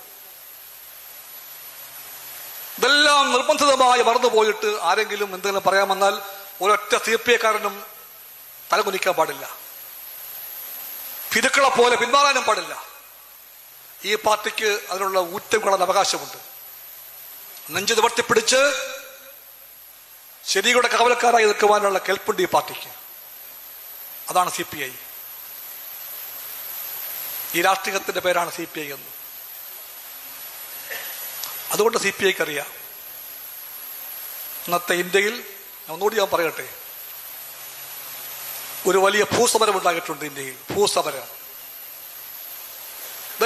ഇതെല്ലാം നിർബന്ധിതമായി മറന്നു പോയിട്ട് ആരെങ്കിലും എന്തെങ്കിലും പറയാൻ വന്നാൽ ഒരൊറ്റ CPIക്കാരനും തലകുനിക്കാൻ പാടില്ല. പിതുക്കളെ പോലെ പിന്മാറാനും പാടില്ല. ഈ പാർട്ടിക്ക് അതിനുള്ള ഊറ്റം കൊള്ളാൻ അവകാശമുണ്ട്. നെഞ്ചു നിവർത്തിപ്പിടിച്ച് ശരിയുടെ കാവലക്കാരായി നിൽക്കുവാനുള്ള കെൽപ്പുണ്ട് ഈ പാർട്ടിക്ക്. അതാണ് CPI. ഈ രാഷ്ട്രീയത്തിന്റെ പേരാണ് CPI എന്ന്. അതുകൊണ്ട് CPIക്ക് അറിയാം. ഇന്നത്തെ ഇന്ത്യയിൽ ഒന്നുകൂടി ഞാൻ പറയട്ടെ, ഒരു വലിയ ഭൂസമരം ഉണ്ടായിട്ടുണ്ട് ഇന്ത്യയിൽ. ഭൂസമരം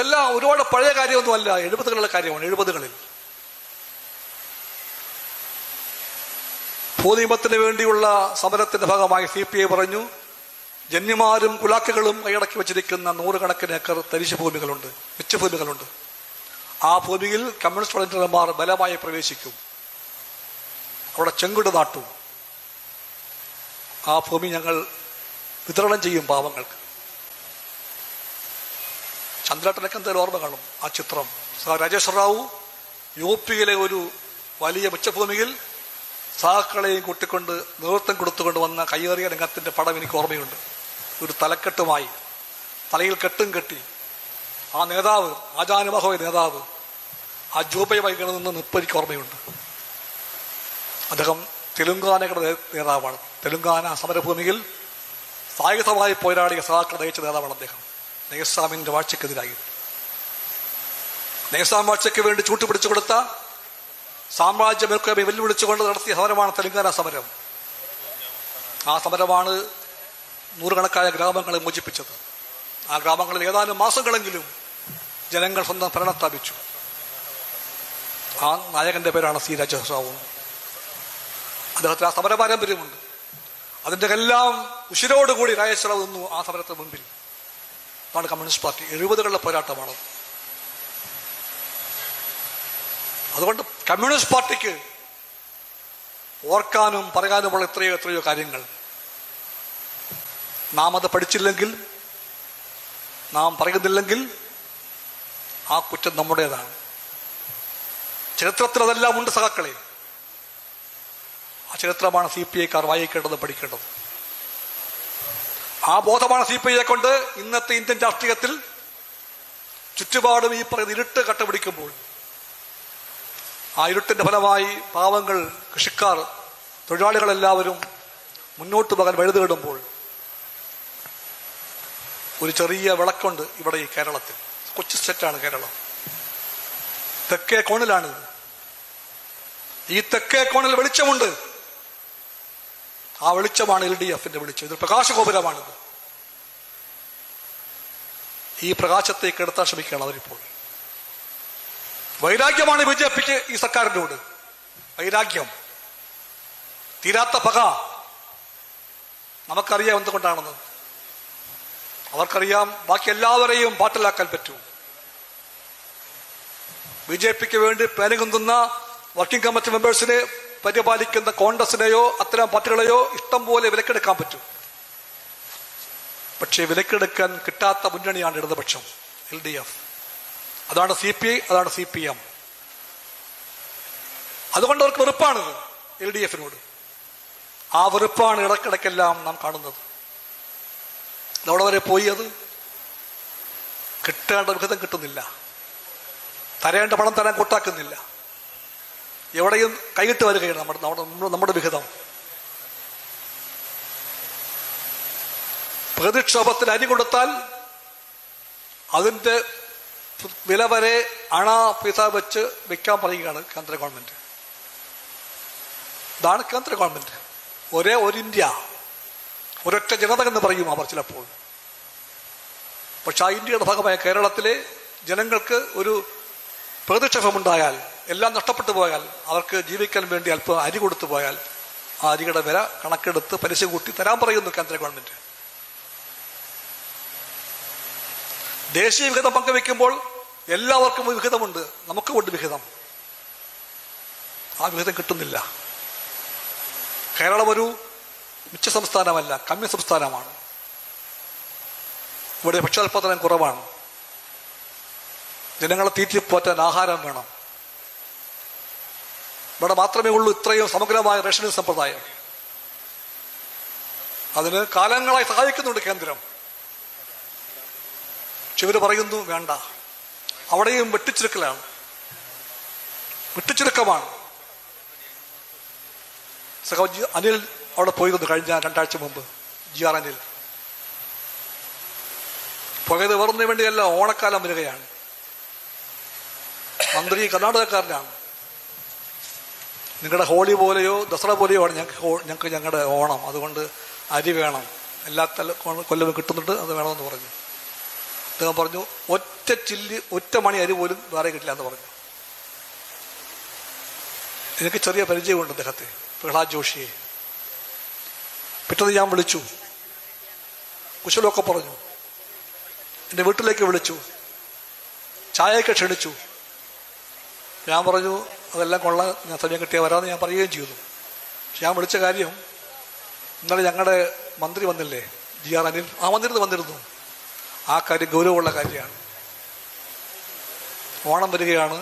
അതെല്ലാം ഒരുപാട് പഴയ കാര്യമൊന്നുമല്ല, 70കളിലെ കാര്യമാണ്. 70കളിൽ ഭൂനിയമത്തിന് വേണ്ടിയുള്ള സമരത്തിന്റെ ഭാഗമായി CPI പറഞ്ഞു, ജന്യമാരും കുലാക്കുകളും കൈയടക്കി വെച്ചിരിക്കുന്ന 100 ഏക്കർ തരിശു ഭൂമികളുണ്ട്, മിച്ചഭൂമികളുണ്ട്. ആ ഭൂമിയിൽ കമ്മ്യൂണിസ്റ്റ് വളണ്ടിയർമാർ ബലമായി പ്രവേശിക്കും, അവിടെ ചെങ്കുട് നാട്ടും. ആ ഭൂമി ഞങ്ങൾ വിതരണം ചെയ്യും പാവങ്ങൾക്ക്. ചന്ദ്രേട്ടനൊക്കെ എന്തായാലും ഓർമ്മ കാണും ആ ചിത്രം. രാജേശ്വര റാവു UP-യിലെ ഒരു വലിയ മിച്ചഭൂമിയിൽ സഹാക്കളെയും കൂട്ടിക്കൊണ്ട് നേതൃത്വം കൊടുത്തുകൊണ്ട് വന്ന കയ്യേറിയ രംഗത്തിന്റെ പടം എനിക്ക് ഓർമ്മയുണ്ട്. ഒരു തലക്കെട്ടുമായി, തലയിൽ കെട്ടും കെട്ടി ആ നേതാവ്, ആജാനുബാഹുവായ നേതാവ് ആ ജൂബയുമായി നിന്ന് നിപ്പ് എനിക്ക് ഓർമ്മയുണ്ട്. അദ്ദേഹം തെലുങ്കാനയുടെ നേതാവാണ്. തെലുങ്കാന സമരഭൂമിയിൽ സായുധമായി പോരാടിയ സഹാക്കൾ നയിച്ച നേതാവാണ് അദ്ദേഹം. നൈസാമിന്റെ വാഴ്ചക്കെതിരായി, നൈസാം വാഴ്ചയ്ക്ക് വേണ്ടി ചൂട്ടുപിടിച്ചു കൊടുത്ത സാമ്രാജ്യമേൽക്കോയ്മയെ വെല്ലുവിളിച്ചുകൊണ്ട് നടത്തിയ സമരമാണ് തെലുങ്കാന സമരം. ആ സമരമാണ് 100 ഗ്രാമങ്ങളെ മോചിപ്പിച്ചത്. ആ ഗ്രാമങ്ങളിൽ ഏതാനും മാസങ്ങളെങ്കിലും ജനങ്ങൾ സ്വന്തം ഭരണം സ്ഥാപിച്ചു. ആ നായകന്റെ പേരാണ് C. രാജേശ്വര റാവു. അദ്ദേഹത്തിന് ആ സമര പാരമ്പര്യമുണ്ട്. അതിൻ്റെ എല്ലാം ഉശിരോടുകൂടി രാജേശ്വര റാവു നിന്നു ആ സമരത്തിന് മുൻപിൽ. അതാണ് കമ്മ്യൂണിസ്റ്റ് പാർട്ടി. 70കളിലെ പോരാട്ടമാണ്. അതുകൊണ്ട് കമ്മ്യൂണിസ്റ്റ് പാർട്ടിക്ക് ഓർക്കാനും പറയാനുമുള്ള എത്രയോ എത്രയോ കാര്യങ്ങൾ. നാം അത് പഠിച്ചില്ലെങ്കിൽ, നാം പറയുന്നില്ലെങ്കിൽ ആ കുറ്റം നമ്മുടേതാണ്. ചരിത്രത്തിൽ അതെല്ലാം ഉണ്ട് സഖാക്കളെ. ആ ചരിത്രമാണ് CPI-ക്കാർ വായിക്കേണ്ടത്, പഠിക്കേണ്ടത്. ആ ബോധമാണ് CPI-യെ കൊണ്ട് ഇന്നത്തെ ഇന്ത്യൻ രാഷ്ട്രീയത്തിൽ ചുറ്റുപാടും ഈ പറയുന്ന ഇരുട്ട് കട്ടപിടിക്കുമ്പോൾ, ആ ഇരുട്ടിന്റെ ഫലമായി പാവങ്ങൾ, കൃഷിക്കാർ, തൊഴിലാളികളെല്ലാവരും മുന്നോട്ട് പോകാൻ വഴുതുകിടുമ്പോൾ ഒരു ചെറിയ വിളക്കുണ്ട് ഇവിടെ ഈ കേരളത്തിൽ. കൊച്ചു സ്റ്റേറ്റാണ് കേരളം. തെക്കേ കോണിലാണിത്. ഈ തെക്കേ കോണിൽ വെളിച്ചമുണ്ട്. ആ വെളിച്ചമാണ് LDF-ന്റെ വെളിച്ചം. ഇത് പ്രകാശഗോപുരമാണിത്. ഈ പ്രകാശത്തെ കെടുത്താൻ ശ്രമിക്കുകയാണ് അവരിപ്പോൾ. വൈരാഗ്യമാണ് BJP-ക്ക് ഈ സർക്കാരിനോട്. വൈരാഗ്യം, തീരാത്ത പക. നമുക്കറിയാം എന്തുകൊണ്ടാണെന്ന്. അവർക്കറിയാം ബാക്കി എല്ലാവരെയും പാട്ടിലാക്കാൻ പറ്റൂ. BJP-ക്ക് വേണ്ടി പേനുകുന്തുന്ന വർക്കിംഗ് കമ്മിറ്റി മെമ്പേഴ്സിനെ പരിപാലിക്കുന്ന കോൺഗ്രസിനെയോ അത്തരം പാർട്ടികളെയോ ഇഷ്ടം പോലെ വിലക്കെടുക്കാൻ പറ്റും. പക്ഷേ വിലക്കെടുക്കാൻ കിട്ടാത്ത മുന്നണിയാണ് ഇടതുപക്ഷം, LDF. അതാണ് CPI, അതാണ് CPM. അതുകൊണ്ട് അവർക്ക് വെറുപ്പാണിത് LDF-നോട്. ആ വെറുപ്പാണ് ഇടക്കിടക്കെല്ലാം നാം കാണുന്നത്. അവിടെ വരെ പോയി. അത് കിട്ടേണ്ട വിഹിതം കിട്ടുന്നില്ല, തരേണ്ട പണം തരാൻ കൂട്ടാക്കുന്നില്ല. എവിടെയും കൈയിട്ട് വരികയാണ് നമ്മുടെ വിഹിതം. പ്രതിക്ഷോഭത്തിന് അരി കൊടുത്താൽ അതിന്റെ വില വരെ അണ പൈസ വെച്ച് വിൽക്കാൻ പറയുകയാണ് കേന്ദ്ര ഗവൺമെന്റ്. ഇതാണ് കേന്ദ്ര ഗവൺമെന്റ്. ഒരേ ഒരു ഇന്ത്യ, ഒരൊറ്റ ജനത എന്ന് പറയും അവർ ചിലപ്പോൾ. പക്ഷെ ആ ഇന്ത്യയുടെ ഭാഗമായ കേരളത്തിലെ ജനങ്ങൾക്ക് ഒരു പ്രതിക്ഷോഭമുണ്ടായാൽ, എല്ലാം നഷ്ടപ്പെട്ടു പോയാൽ, അവർക്ക് ജീവിക്കാൻ വേണ്ടി അല്പം അരി കൊടുത്തു പോയാൽ ആ അരിയുടെ വില കണക്കെടുത്ത് പലിശ കൂട്ടി തരാൻ പറയുന്നു കേന്ദ്ര ഗവൺമെന്റ്. ദേശീയ വിഹിതം പങ്കുവെക്കുമ്പോൾ എല്ലാവർക്കും വിഹിതമുണ്ട്, നമുക്ക് കൊണ്ട് വിഹിതം. ആ വിഹിതം കിട്ടുന്നില്ല. കേരളം ഒരു മിച്ച സംസ്ഥാനമല്ല, കമ്മ്യൂണിസ്റ്റ് സംസ്ഥാനമാണ്. ഇവിടെ ഭക്ഷ്യോൽപാദനം കുറവാണ്. ജനങ്ങളെ തീറ്റിപ്പോറ്റാൻ ആഹാരം വേണം. ഇവിടെ മാത്രമേ ഉള്ളൂ ഇത്രയും സമഗ്രമായ റേഷനിങ് സമ്പ്രദായം. അതിന് കാലങ്ങളായി സഹായിക്കുന്നുണ്ട് കേന്ദ്രം. പക്ഷെ ഇവര് പറയുന്നു വേണ്ട. അവിടെയും വെട്ടിച്ചുരുക്കലാണ്, വെട്ടിച്ചുരുക്കമാണ്. അനിൽ അവിടെ പോയിരുന്നു കഴിഞ്ഞ 2 ആഴ്ച മുമ്പ്. GR അനിൽ പോയത് വേറൊന്നിനു വേണ്ടിയല്ല, ഓണക്കാലം വരികയാണ്. മന്ത്രി കർണാടകക്കാരനാണ്. നിങ്ങളുടെ ഹോളി പോലെയോ ദസറ പോലെയോ ആണ് ഞങ്ങൾക്ക് ഞങ്ങളുടെ ഓണം. അതുകൊണ്ട് അരി വേണം, എല്ലാ കൊല്ലവും കിട്ടുന്നുണ്ട്, അത് വേണമെന്ന് പറഞ്ഞു. അദ്ദേഹം പറഞ്ഞു, ഒറ്റ മണി അരി പോലും വേറെ കിട്ടില്ല എന്ന് പറഞ്ഞു. എനിക്ക് ചെറിയ പരിചയമുണ്ട് അദ്ദേഹത്തെ, പ്രഹ്ലാദ് ജോഷിയെ. പിറ്റേന്ന് ഞാൻ വിളിച്ചു, കുശലമൊക്കെ പറഞ്ഞു. എൻ്റെ വീട്ടിലേക്ക് വിളിച്ചു, ചായയൊക്കെ ക്ഷണിച്ചു. ഞാൻ പറഞ്ഞു അതെല്ലാം കൊള്ളാം, ഞാൻ സമയം കിട്ടിയാൽ വരാമെന്ന് ഞാൻ പറയുകയും ചെയ്തു. പക്ഷെ ഞാൻ വിളിച്ച കാര്യം, ഇന്നലെ ഞങ്ങളുടെ മന്ത്രി വന്നില്ലേ, GR അനിൽ, ആ മന്ത്രി വന്നിരുന്നു. ആ കാര്യം ഗൗരവമുള്ള കാര്യമാണ്. ഓണം വരികയാണ്,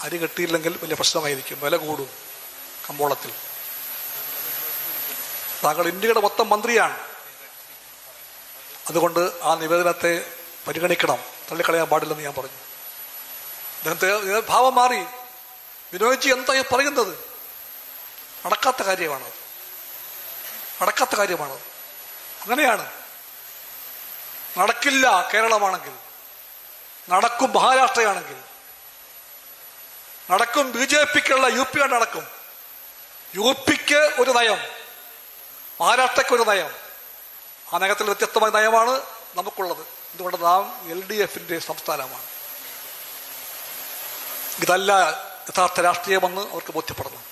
അരി കിട്ടിയില്ലെങ്കിൽ വലിയ പ്രശ്നമായിരിക്കും, വില കൂടും കമ്പോളത്തിൽ. താങ്കൾ ഇന്ത്യയുടെ മൊത്തം മന്ത്രിയാണ്, അതുകൊണ്ട് ആ നിവേദനത്തെ പരിഗണിക്കണം, തള്ളിക്കളയാൻ പാടില്ലെന്ന് ഞാൻ പറഞ്ഞു. അദ്ദേഹത്തെ ഭാവം മാറി. വിനോദ്ജി എന്താ പറയുന്നത്? നടക്കാത്ത കാര്യമാണത്, നടക്കാത്ത കാര്യമാണത്. അങ്ങനെയാണ്, നടക്കില്ല കേരളമാണെങ്കിൽ, നടക്കും മഹാരാഷ്ട്രയാണെങ്കിൽ, നടക്കും BJPക്കുള്ള UP നടക്കും. UPക്ക് ഒരു നയം, മഹാരാഷ്ട്രയ്ക്ക് ഒരു നയം. ആ നയത്തിൽ വ്യത്യസ്തമായ നയമാണ് നമുക്കുള്ളത്. എന്തുകൊണ്ട് നാം LDFന്റെ സംസ്ഥാനമാണ്. ഇതല്ല യഥാർത്ഥ രാഷ്ട്രീയമെന്ന് അവർക്ക് ബോധ്യപ്പെടണം.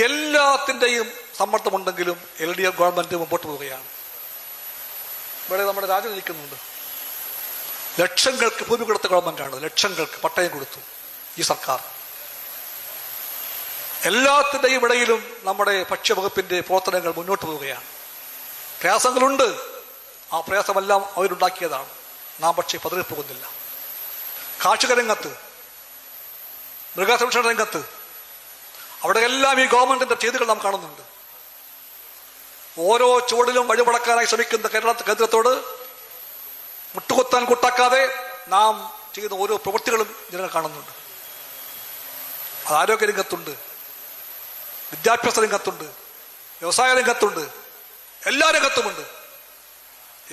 എല്ലാത്തിൻ്റെയും സമ്മർദ്ദമുണ്ടെങ്കിലും LDF ഗവൺമെന്റ് മുമ്പോട്ട് പോവുകയാണ്. ഇവിടെ നമ്മുടെ രാജ്യം നിൽക്കുന്നുണ്ട്. ലക്ഷങ്ങൾക്ക് ഭൂമി കൊടുത്ത ഗവൺമെന്റാണ്, ലക്ഷങ്ങൾക്ക് പട്ടയം കൊടുത്തു ഈ സർക്കാർ. എല്ലാത്തിൻ്റെയും ഇടയിലും നമ്മുടെ ഭക്ഷ്യവകുപ്പിന്റെ പ്രവർത്തനങ്ങൾ മുന്നോട്ട് പോവുകയാണ്. പ്രയാസങ്ങളുണ്ട്, ആ പ്രയാസമെല്ലാം അവരുണ്ടാക്കിയതാണ്. നാം പക്ഷേ പതറിപ്പോകുന്നില്ല. കാർഷിക രംഗത്ത്, മൃഗസംരക്ഷണ രംഗത്ത്, അവിടെയെല്ലാം ഈ ഗവൺമെന്റിന്റെ ചെയ്തികൾ നാം കാണുന്നുണ്ട്. ഓരോ ചുവടിലും വഴിമുടക്കാനായി ശ്രമിക്കുന്ന കേന്ദ്രത്തോട് മുട്ടുകുത്താൻ കൂട്ടാക്കാതെ നാം ചെയ്യുന്ന ഓരോ പ്രവൃത്തികളും ജനങ്ങൾ കാണുന്നുണ്ട്. അത് ആരോഗ്യ രംഗത്തുണ്ട്, വിദ്യാഭ്യാസ രംഗത്തുണ്ട്, വ്യവസായ രംഗത്തുണ്ട്, എല്ലാ രംഗത്തുമുണ്ട്.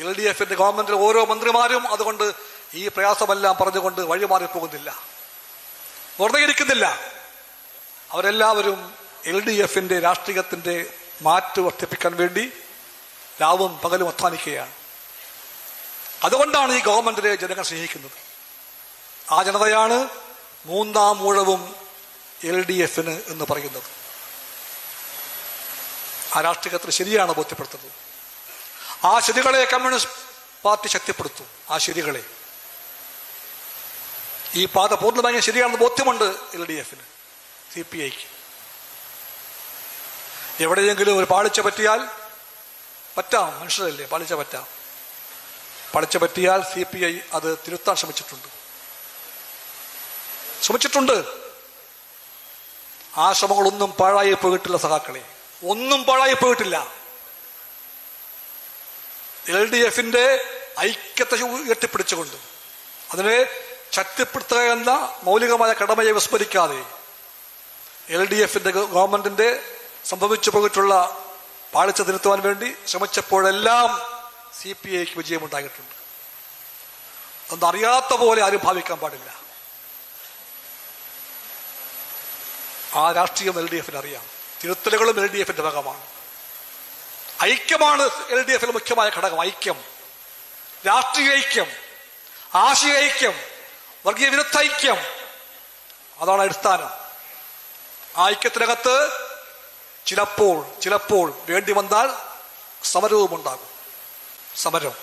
LDFന്റെ ഗവൺമെന്റിലെ ഓരോ മന്ത്രിമാരും അതുകൊണ്ട് ഈ പ്രയാസമെല്ലാം പറഞ്ഞുകൊണ്ട് വഴിമാറിപ്പോകുന്നില്ല, വെറുതെ ഇരിക്കുന്നില്ല. അവരെല്ലാവരും LDFന്റെ രാഷ്ട്രീയത്തിന്റെ മാറ്റ് വർദ്ധിപ്പിക്കാൻ വേണ്ടി രാവും പകലും അധ്വാനിക്കുകയാണ്. അതുകൊണ്ടാണ് ഈ ഗവൺമെന്റിനെ ജനങ്ങൾ സ്നേഹിക്കുന്നത്. ആ ജനതയാണ് മൂന്നാം ഊഴവും LDFന് എന്ന് പറയുന്നത്. ആ രാഷ്ട്രീയത്തിൽ ശരിയാണ് ബോധ്യപ്പെടുത്തുന്നത്. ആ ശരികളെ കമ്മ്യൂണിസ്റ്റ് പാർട്ടി ശക്തിപ്പെടുത്തും. ആ ശരികളെ, ഈ പാത പൂർണ്ണമായും ശരിയാണെന്ന് ബോധ്യമുണ്ട് LDFന്, CPIക്ക്. എവിടെയെങ്കിലും ഒരു പാളിച്ച പറ്റിയാൽ പറ്റാം, മനുഷ്യരല്ലേ, പാളിച്ച പറ്റാം. പാളിച്ച പറ്റിയാൽ CPI അത് തിരുത്താൻ ശ്രമിച്ചിട്ടുണ്ട്. ആ ശ്രമങ്ങളൊന്നും പാഴായി പോയിട്ടില്ല സഖാക്കളെ, ഒന്നും പാഴായി പോയിട്ടില്ല. LDFന്റെ ഐക്യത്തെ ഉയർത്തിപ്പിടിച്ചുകൊണ്ട് അതിനെ ശക്തിപ്പെടുത്തുക എന്ന മൗലികമായ കടമയെ വിസ്മരിക്കാതെ LDFന്റെ ഗവൺമെന്റിന്റെ സംഭവിച്ചു പോയിട്ടുള്ള പാളിച്ച തിരുത്തുവാൻ വേണ്ടി ശ്രമിച്ചപ്പോഴെല്ലാം CPIക്ക് വിജയമുണ്ടായിട്ടുണ്ട്. അതൊന്നറിയാത്ത പോലെ ആരും ഭാവിക്കാൻ പാടില്ല. ആ രാഷ്ട്രീയം LDFന് അറിയാം. തിരുത്തലുകളും LDFന്റെ ഭാഗമാണ്. ഐക്യമാണ് LDFിലെ മുഖ്യമായ ഘടകം. ഐക്യം, രാഷ്ട്രീയ ഐക്യം, ആശയ ഐക്യം, വർഗീയ വിരുദ്ധ ഐക്യം, അതാണ് അടിസ്ഥാനം. ആ ഐക്യത്തിനകത്ത് ചിലപ്പോൾ വേണ്ടി വന്നാൽ സമരവും ഉണ്ടാകും. സമരം,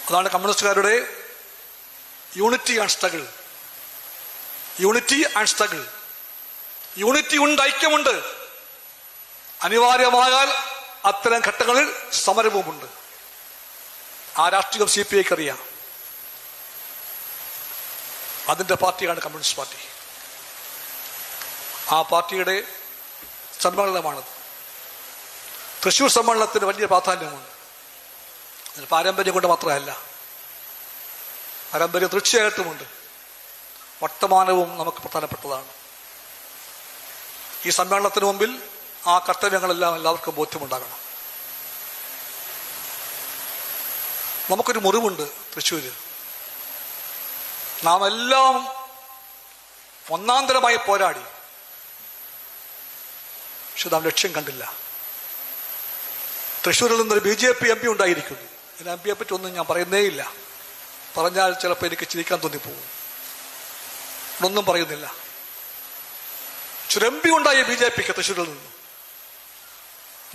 അതാണ് കമ്മ്യൂണിസ്റ്റുകാരുടെ യൂണിറ്റി ആൻഡ് സ്ട്രഗിൾ. യൂണിറ്റി ഉണ്ട്, ഐക്യമുണ്ട്. അനിവാര്യമായാൽ അത്തരം ഘട്ടങ്ങളിൽ സമരവുമുണ്ട്. ആ രാഷ്ട്രീയം CPIക്ക് അറിയാം. അതിന്റെ പാർട്ടിയാണ് കമ്മ്യൂണിസ്റ്റ് പാർട്ടി. ആ പാർട്ടിയുടെ സമ്മേളനമാണത്. തൃശ്ശൂർ സമ്മേളനത്തിന് വലിയ പ്രാധാന്യമുണ്ട്. അതിന് പാരമ്പര്യം കൊണ്ട് മാത്രമല്ല, പാരമ്പര്യം തീർച്ചയായിട്ടുമുണ്ട്, വർത്തമാനവും നമുക്ക് പ്രധാനപ്പെട്ടതാണ്. ഈ സമ്മേളനത്തിന് മുമ്പിൽ ആ കർത്തവ്യങ്ങളെല്ലാം എല്ലാവർക്കും ബോധ്യമുണ്ടാകണം. നമുക്കൊരു മുറിവുണ്ട് തൃശ്ശൂര്. നാം എല്ലാം ഒന്നാന്തരമായി പോരാടി, പക്ഷെ നാം ലക്ഷ്യം കണ്ടില്ല. തൃശ്ശൂരിൽ നിന്നൊരു BJP MP ഉണ്ടായിരിക്കുന്നു. എൻ എം പിയെ പറ്റി ഒന്നും ഞാൻ പറയുന്നേ ഇല്ല. പറഞ്ഞാൽ ചിലപ്പോൾ എനിക്ക് ചിരിക്കാൻ തോന്നിപ്പോകും. ഒന്നും പറയുന്നില്ല. ചുരമ്പി ഉണ്ടായി BJPക്ക് തൃശ്ശൂരിൽ നിന്ന്.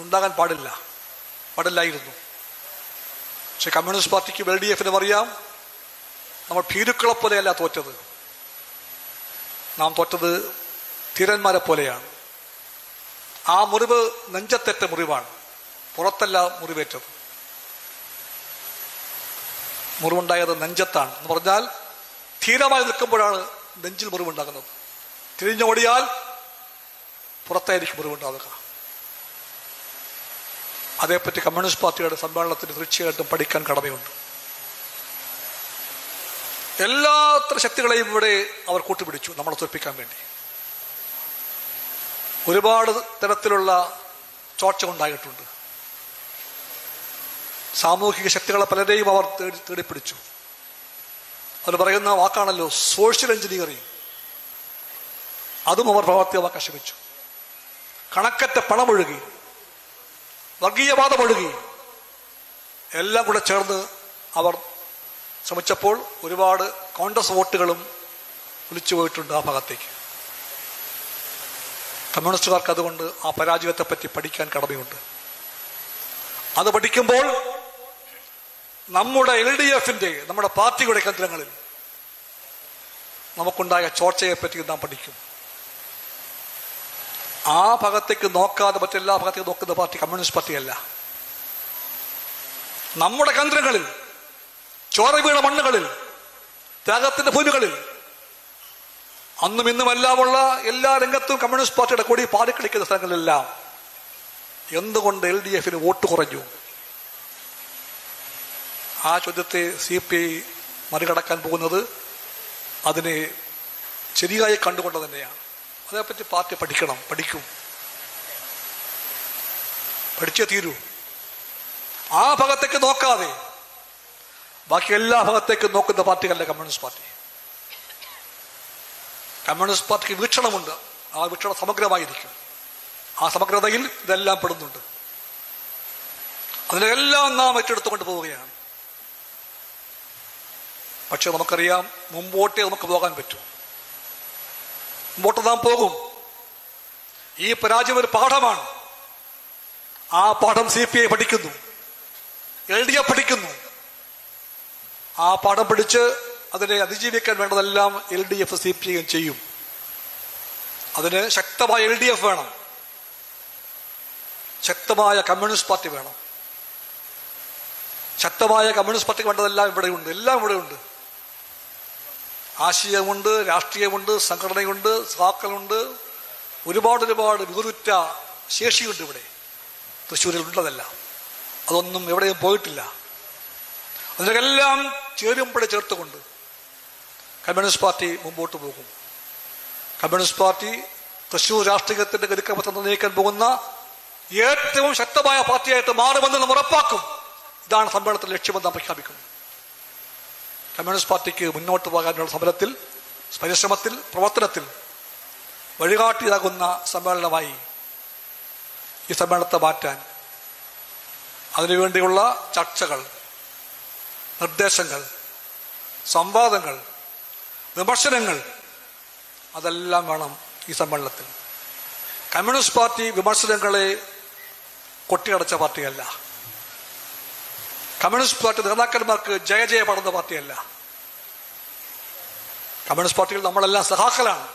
ഉണ്ടാകാൻ പാടില്ലായിരുന്നു. പക്ഷെ കമ്മ്യൂണിസ്റ്റ് പാർട്ടിക്ക് LDFനും അറിയാം, നമ്മൾ ഭീരുക്കളെ പോലെയല്ല തോറ്റത്. നാം തോറ്റത് ധീരന്മാരെ പോലെയാണ്. ആ മുറിവ് നെഞ്ചത്തേറ്റ മുറിവാണ്, പുറത്തല്ല മുറിവേറ്റത്. മുറിവുണ്ടായത് നെഞ്ചത്താണ് എന്ന് പറഞ്ഞാൽ ധീരമായി നിൽക്കുമ്പോഴാണ് നെഞ്ചിൽ മുറിവുണ്ടാകുന്നത്. തിരിഞ്ഞോടിയാൽ പുറത്തായിരിക്കും മുറിവുണ്ടാവുക. അതേപ്പറ്റി കമ്മ്യൂണിസ്റ്റ് പാർട്ടിയുടെ സമ്മേളനത്തിന് തീർച്ചയായിട്ടും പഠിക്കാൻ കടമയുണ്ട്. എല്ലാത്തര ശക്തികളെയും ഇവിടെ അവർ കൂട്ടുപിടിച്ചു നമ്മളെ തോൽപ്പിക്കാൻ വേണ്ടി. ഒരുപാട് തരത്തിലുള്ള ചോർച്ച ഉണ്ടായിട്ടുണ്ട്. സാമൂഹിക ശക്തികളെ പലരെയും അവർ തേടിപ്പിടിച്ചു. അവർ പറയുന്ന വാക്കാണല്ലോ സോഷ്യൽ എഞ്ചിനീയറിംഗ്. അതും അവർ പ്രവർത്തികമാക്കാൻ ശ്രമിച്ചു. കണക്കറ്റ പണമൊഴുകി, വർഗീയവാദമൊഴുകി, എല്ലാം കൂടെ ചേർന്ന് അവർ ശ്രമിച്ചപ്പോൾ ഒരുപാട് കോൺഗ്രസ് വോട്ടുകളും വിളിച്ചു പോയിട്ടുണ്ട് ആ ഭാഗത്തേക്ക്. കമ്മ്യൂണിസ്റ്റുകാർക്ക് അതുകൊണ്ട് ആ പരാജയത്തെ പറ്റി പഠിക്കാൻ കടമയുണ്ട്. അത് പഠിക്കുമ്പോൾ നമ്മുടെ LDFന്റെ, നമ്മുടെ പാർട്ടിയുടെ കേന്ദ്രങ്ങളിൽ നമുക്കുണ്ടായ ചോർച്ചയെപ്പറ്റി നാം പഠിക്കും. ആ ഭാഗത്തേക്ക് നോക്കാതെ മറ്റെല്ലാ ഭാഗത്തേക്ക് നോക്കുന്ന പാർട്ടി കമ്മ്യൂണിസ്റ്റ് പാർട്ടിയല്ല. നമ്മുടെ കേന്ദ്രങ്ങളിൽ, ചോര വീണ മണ്ണുകളിൽ, ത്യാഗത്തിന്റെ ഭൂമികളിൽ അന്നും ഇന്നുമെല്ലാമുള്ള എല്ലാ രംഗത്തും കമ്മ്യൂണിസ്റ്റ് പാർട്ടിയുടെ കൊടി പാടിക്കളിക്കുന്ന സ്ഥലങ്ങളിലെല്ലാം എന്തുകൊണ്ട് LDFന് വോട്ട് കുറഞ്ഞു? ആ ചോദ്യത്തെ CPI മറികടക്കാൻ പോകുന്നത് അതിനെ ശരിയായി കണ്ടുകൊണ്ട് തന്നെയാണ്. അതേപ്പറ്റി പാർട്ടി പഠിക്കും, പഠിച്ചേ തീരൂ. ആ ഭാഗത്തേക്ക് നോക്കാതെ ബാക്കി എല്ലാ ഭാഗത്തേക്കും നോക്കുന്ന പാർട്ടിയല്ല കമ്മ്യൂണിസ്റ്റ് പാർട്ടി. കമ്മ്യൂണിസ്റ്റ് പാർട്ടിക്ക് വീക്ഷണമുണ്ട്. ആ വീക്ഷണം സമഗ്രമായിരിക്കും. ആ സമഗ്രതയിൽ ഇതെല്ലാം പെടുന്നുണ്ട്. അതിനെല്ലാം നാം ഏറ്റെടുത്തുകൊണ്ട് പോവുകയാണ്. പക്ഷെ നമുക്കറിയാം, മുമ്പോട്ടേ നമുക്ക് പോകാൻ പറ്റും. മുമ്പോട്ട് നാം പോകും. ഈ പരാജയം ഒരു പാഠമാണ്. ആ പാഠം CPI പഠിക്കുന്നു, LDF പഠിക്കുന്നു. ആ പാഠം പഠിച്ച് അതിനെ അതിജീവിക്കാൻ വേണ്ടതെല്ലാം LDF CPI ചെയ്യും. അതിന് ശക്തമായ LDF വേണം, ശക്തമായ കമ്മ്യൂണിസ്റ്റ് പാർട്ടി വേണം. ശക്തമായ കമ്മ്യൂണിസ്റ്റ് പാർട്ടിക്ക് വേണ്ടതെല്ലാം ഇവിടെയുണ്ട്, എല്ലാം ഇവിടെയുണ്ട്. ആശയമുണ്ട്, രാഷ്ട്രീയമുണ്ട്, സംഘടനയുണ്ട്, സഹാക്കളുണ്ട്, ഒരുപാട് വിതുരുറ്റ ശേഷിയുണ്ട് ഇവിടെ. തൃശ്ശൂരിൽ ഉള്ളതല്ല, അതൊന്നും എവിടെയും പോയിട്ടില്ല. അതിനെല്ലാം ചേരുമ്പടി ചേർത്തുകൊണ്ട് കമ്മ്യൂണിസ്റ്റ് പാർട്ടി മുമ്പോട്ട് പോകും. കമ്മ്യൂണിസ്റ്റ് പാർട്ടി തൃശ്ശൂർ രാഷ്ട്രീയത്തിന്റെ ഗതിക്രമത്തെ നിർണ്ണയിക്കാൻ പോകുന്ന ഏറ്റവും ശക്തമായ പാർട്ടിയായിട്ട് മാറുമെന്ന് നാം ഉറപ്പാക്കും. ഇതാണ് സമ്മേളനത്തിന്റെ ലക്ഷ്യമെന്ന് നാം പ്രഖ്യാപിക്കുന്നു. കമ്മ്യൂണിസ്റ്റ് പാർട്ടിക്ക് മുന്നോട്ട് പോകാനുള്ള സമരത്തിൽ, പരിശ്രമത്തിൽ, പ്രവർത്തനത്തിൽ വഴികാട്ടിയാകുന്ന സമ്മേളനമായി ഈ സമ്മേളനത്തെ മാറ്റാൻ അതിനുവേണ്ടിയുള്ള ചർച്ചകൾ, നിർദ്ദേശങ്ങൾ, സംവാദങ്ങൾ, വിമർശനങ്ങൾ അതെല്ലാം വേണം ഈ സമ്മേളനത്തിൽ. കമ്മ്യൂണിസ്റ്റ് പാർട്ടി വിമർശനങ്ങളെ കൊട്ടിയടച്ച പാർട്ടിയല്ല. കമ്മ്യൂണിസ്റ്റ് പാർട്ടി നേതാക്കന്മാർക്ക് ജയ പടർന്ന പാർട്ടിയല്ല. കമ്മ്യൂണിസ്റ്റ് പാർട്ടിയിൽ നമ്മളെല്ലാം സഹാക്കളാണ്.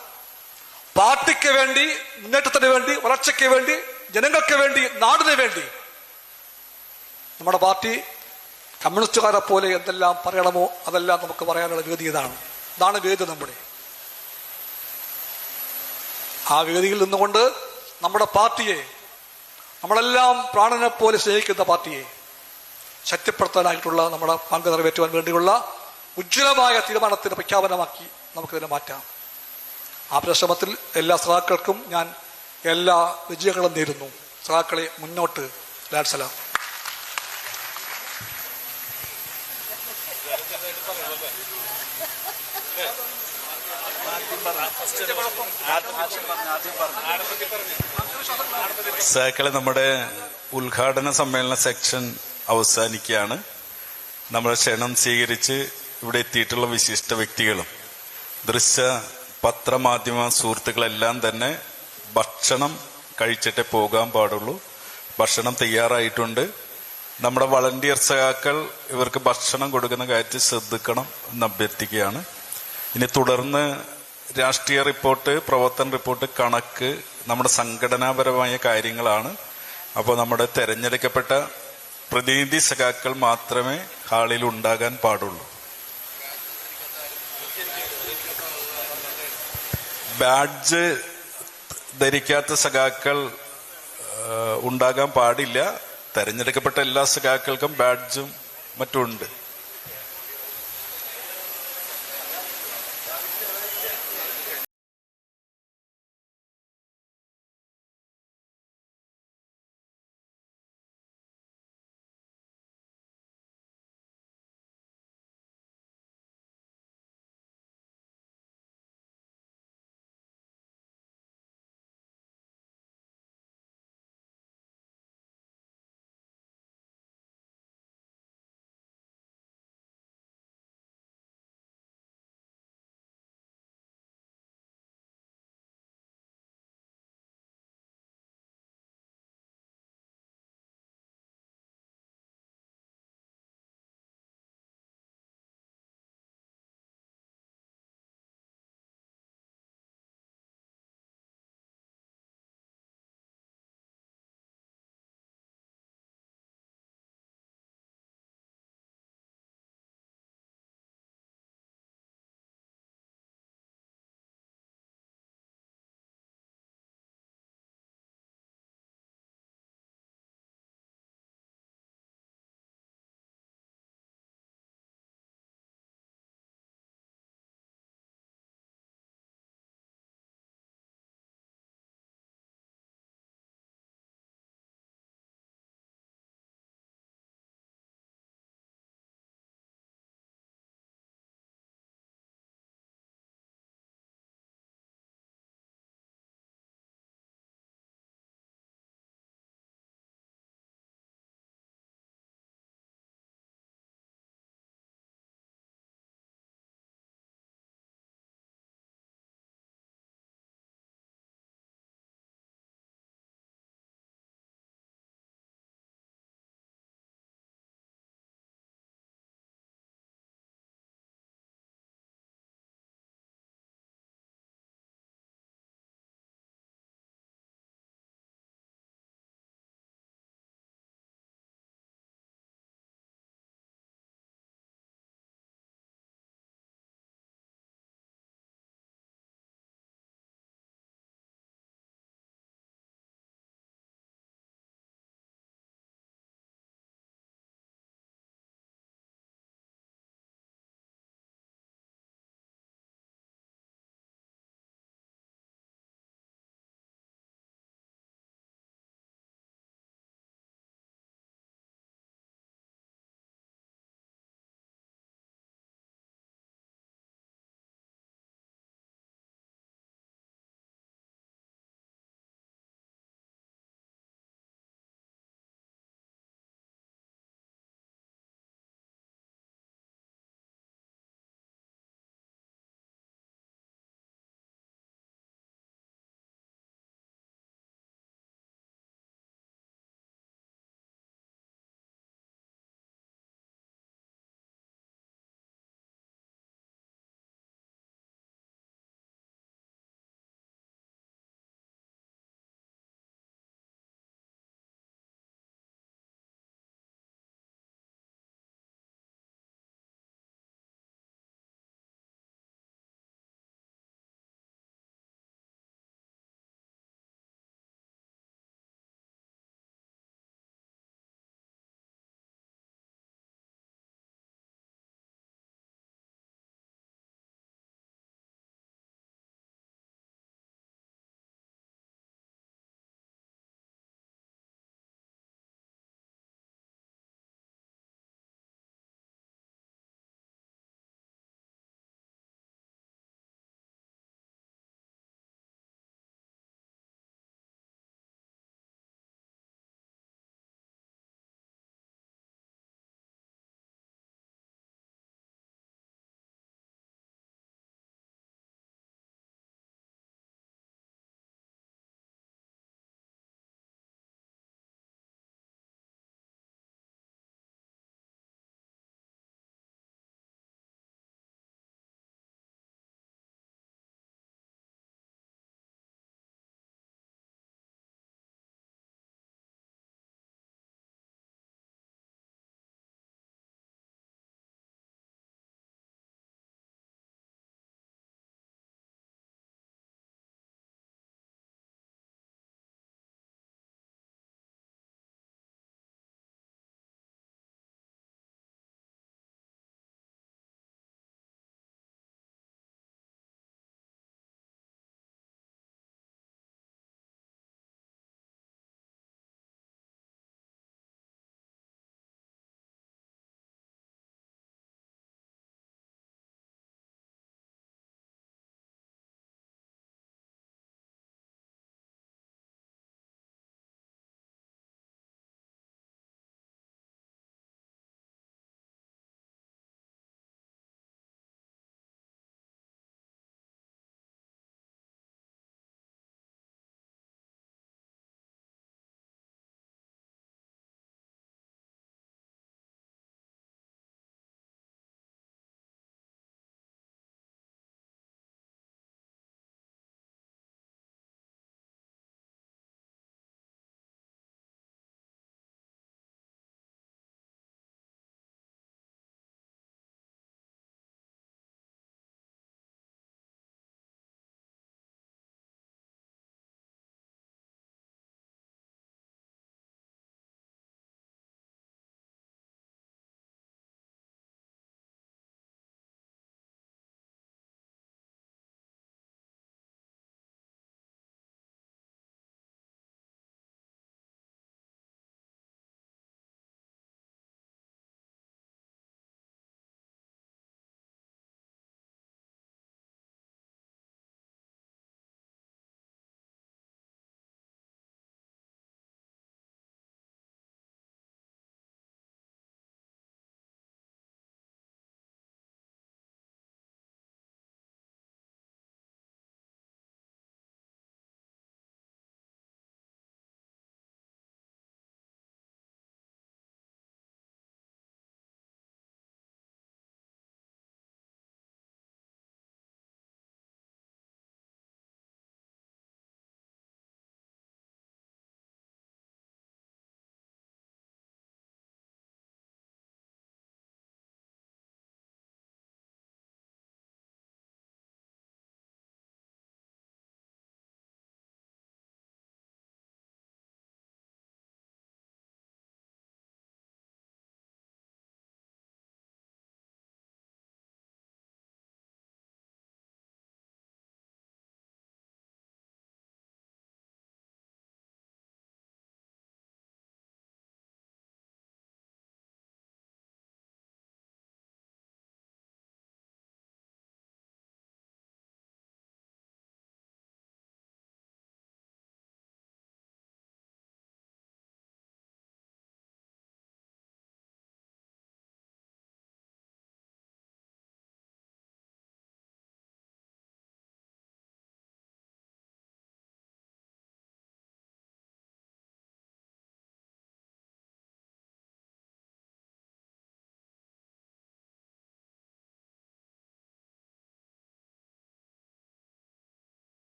പാർട്ടിക്ക് വേണ്ടി, മുന്നേറ്റത്തിന് വേണ്ടി, വളർച്ചയ്ക്ക് വേണ്ടി, ജനങ്ങൾക്ക് വേണ്ടി, നാടിന് വേണ്ടി നമ്മുടെ പാർട്ടി കമ്മ്യൂണിസ്റ്റുകാരെ പോലെ എന്തെല്ലാം പറയണമോ അതെല്ലാം നമുക്ക് പറയാനുള്ള വേദി ഇതാണ് വേദി നമ്മുടെ. ആ വേദിയിൽ നിന്നുകൊണ്ട് നമ്മുടെ പാർട്ടിയെ, നമ്മളെല്ലാം പ്രാണനെ പോലെ സ്നേഹിക്കുന്ന പാർട്ടിയെ ശക്തിപ്പെടുത്താനായിട്ടുള്ള നമ്മുടെ പങ്ക് നിറവേറ്റുവാൻ വേണ്ടിയുള്ള ഉജ്ജ്വലമായ തീരുമാനത്തിന്റെ പ്രഖ്യാപനമാക്കി നമുക്കിതിനെ മാറ്റാം. ആ പരിശ്രമത്തിൽ എല്ലാ സഹാക്കൾക്കും ഞാൻ എല്ലാ വിജയങ്ങളും നേരുന്നു. സഹാക്കളെ മുന്നോട്ട്. ലാൽ സലാം. സഹാക്കളെ, നമ്മുടെ ഉദ്ഘാടന സമ്മേളന സെക്ഷൻ അവസാനിക്കുകയാണ്. നമ്മുടെ ക്ഷണം സ്വീകരിച്ച് ഇവിടെ എത്തിയിട്ടുള്ള വിശിഷ്ട വ്യക്തികളും ദൃശ്യ പത്രമാധ്യമ സുഹൃത്തുക്കളെല്ലാം തന്നെ ഭക്ഷണം കഴിച്ചിട്ടേ പോകാൻ പാടുള്ളൂ. ഭക്ഷണം തയ്യാറായിട്ടുണ്ട്. നമ്മുടെ വളണ്ടിയർ സഹാക്കൾ ഇവർക്ക് ഭക്ഷണം കൊടുക്കുന്ന കാര്യത്തിൽ ശ്രദ്ധിക്കണം എന്ന് അഭ്യർത്ഥിക്കുകയാണ്. ഇനി തുടർന്ന് രാഷ്ട്രീയ റിപ്പോർട്ട്, പ്രവർത്തന റിപ്പോർട്ട്, കണക്ക്, നമ്മുടെ സംഘടനാപരമായ കാര്യങ്ങളാണ്. അപ്പോൾ നമ്മുടെ തെരഞ്ഞെടുക്കപ്പെട്ട പ്രതിനിധി സഖാക്കൾ മാത്രമേ ഹാളിൽ ഉണ്ടാകാൻ പാടുള്ളൂ. ബാഡ്ജ് ധരിക്കാത്ത സഖാക്കൾ ഉണ്ടാകാൻ പാടില്ല. തെരഞ്ഞെടുക്കപ്പെട്ട എല്ലാ സഖാക്കൾക്കും ബാഡ്ജും മറ്റും ഉണ്ട്.